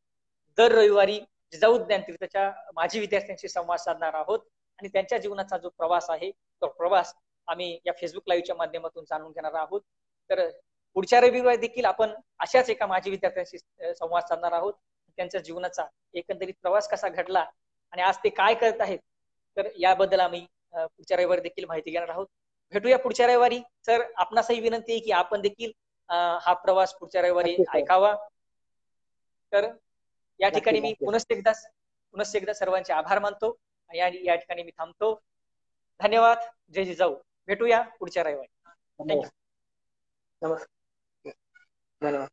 दर रविवारी जिजाऊ ज्ञान तीर्थच्या माजी विद्यार्थ्यांशी संवाद साधणार आहोत आणि त्यांच्या जीवनाचा जो प्रवास आहे तो प्रवास आम्ही या फेसबुक लाईव्हच्या माध्यमातून जाणून घेणार आहोत. तर पुढच्या रविवारी देखील आपण अशाच एका माजी विद्यार्थ्यांशी संवाद साधणार आहोत. त्यांच्या जीवनाचा एकंदरीत प्रवास कसा घडला आणि आज ते काय करत आहेत, तर याबद्दल आम्ही पुढच्या रविवारी देखील माहिती घेणार आहोत. भेटूया पुढच्या रविवारी. सर, आपणासही विनंती आहे की आपण देखील हा प्रवास पुढच्या रविवारी ऐकावा. तर या ठिकाणी मी पुनश्च एकदा सर्वांचे आभार मानतो. या ठिकाणी मी थांबतो. धन्यवाद. जय जिजाऊ. भेटूया पुढच्या रविवारी. थँक्यू. नमस्कार. धन्यवाद.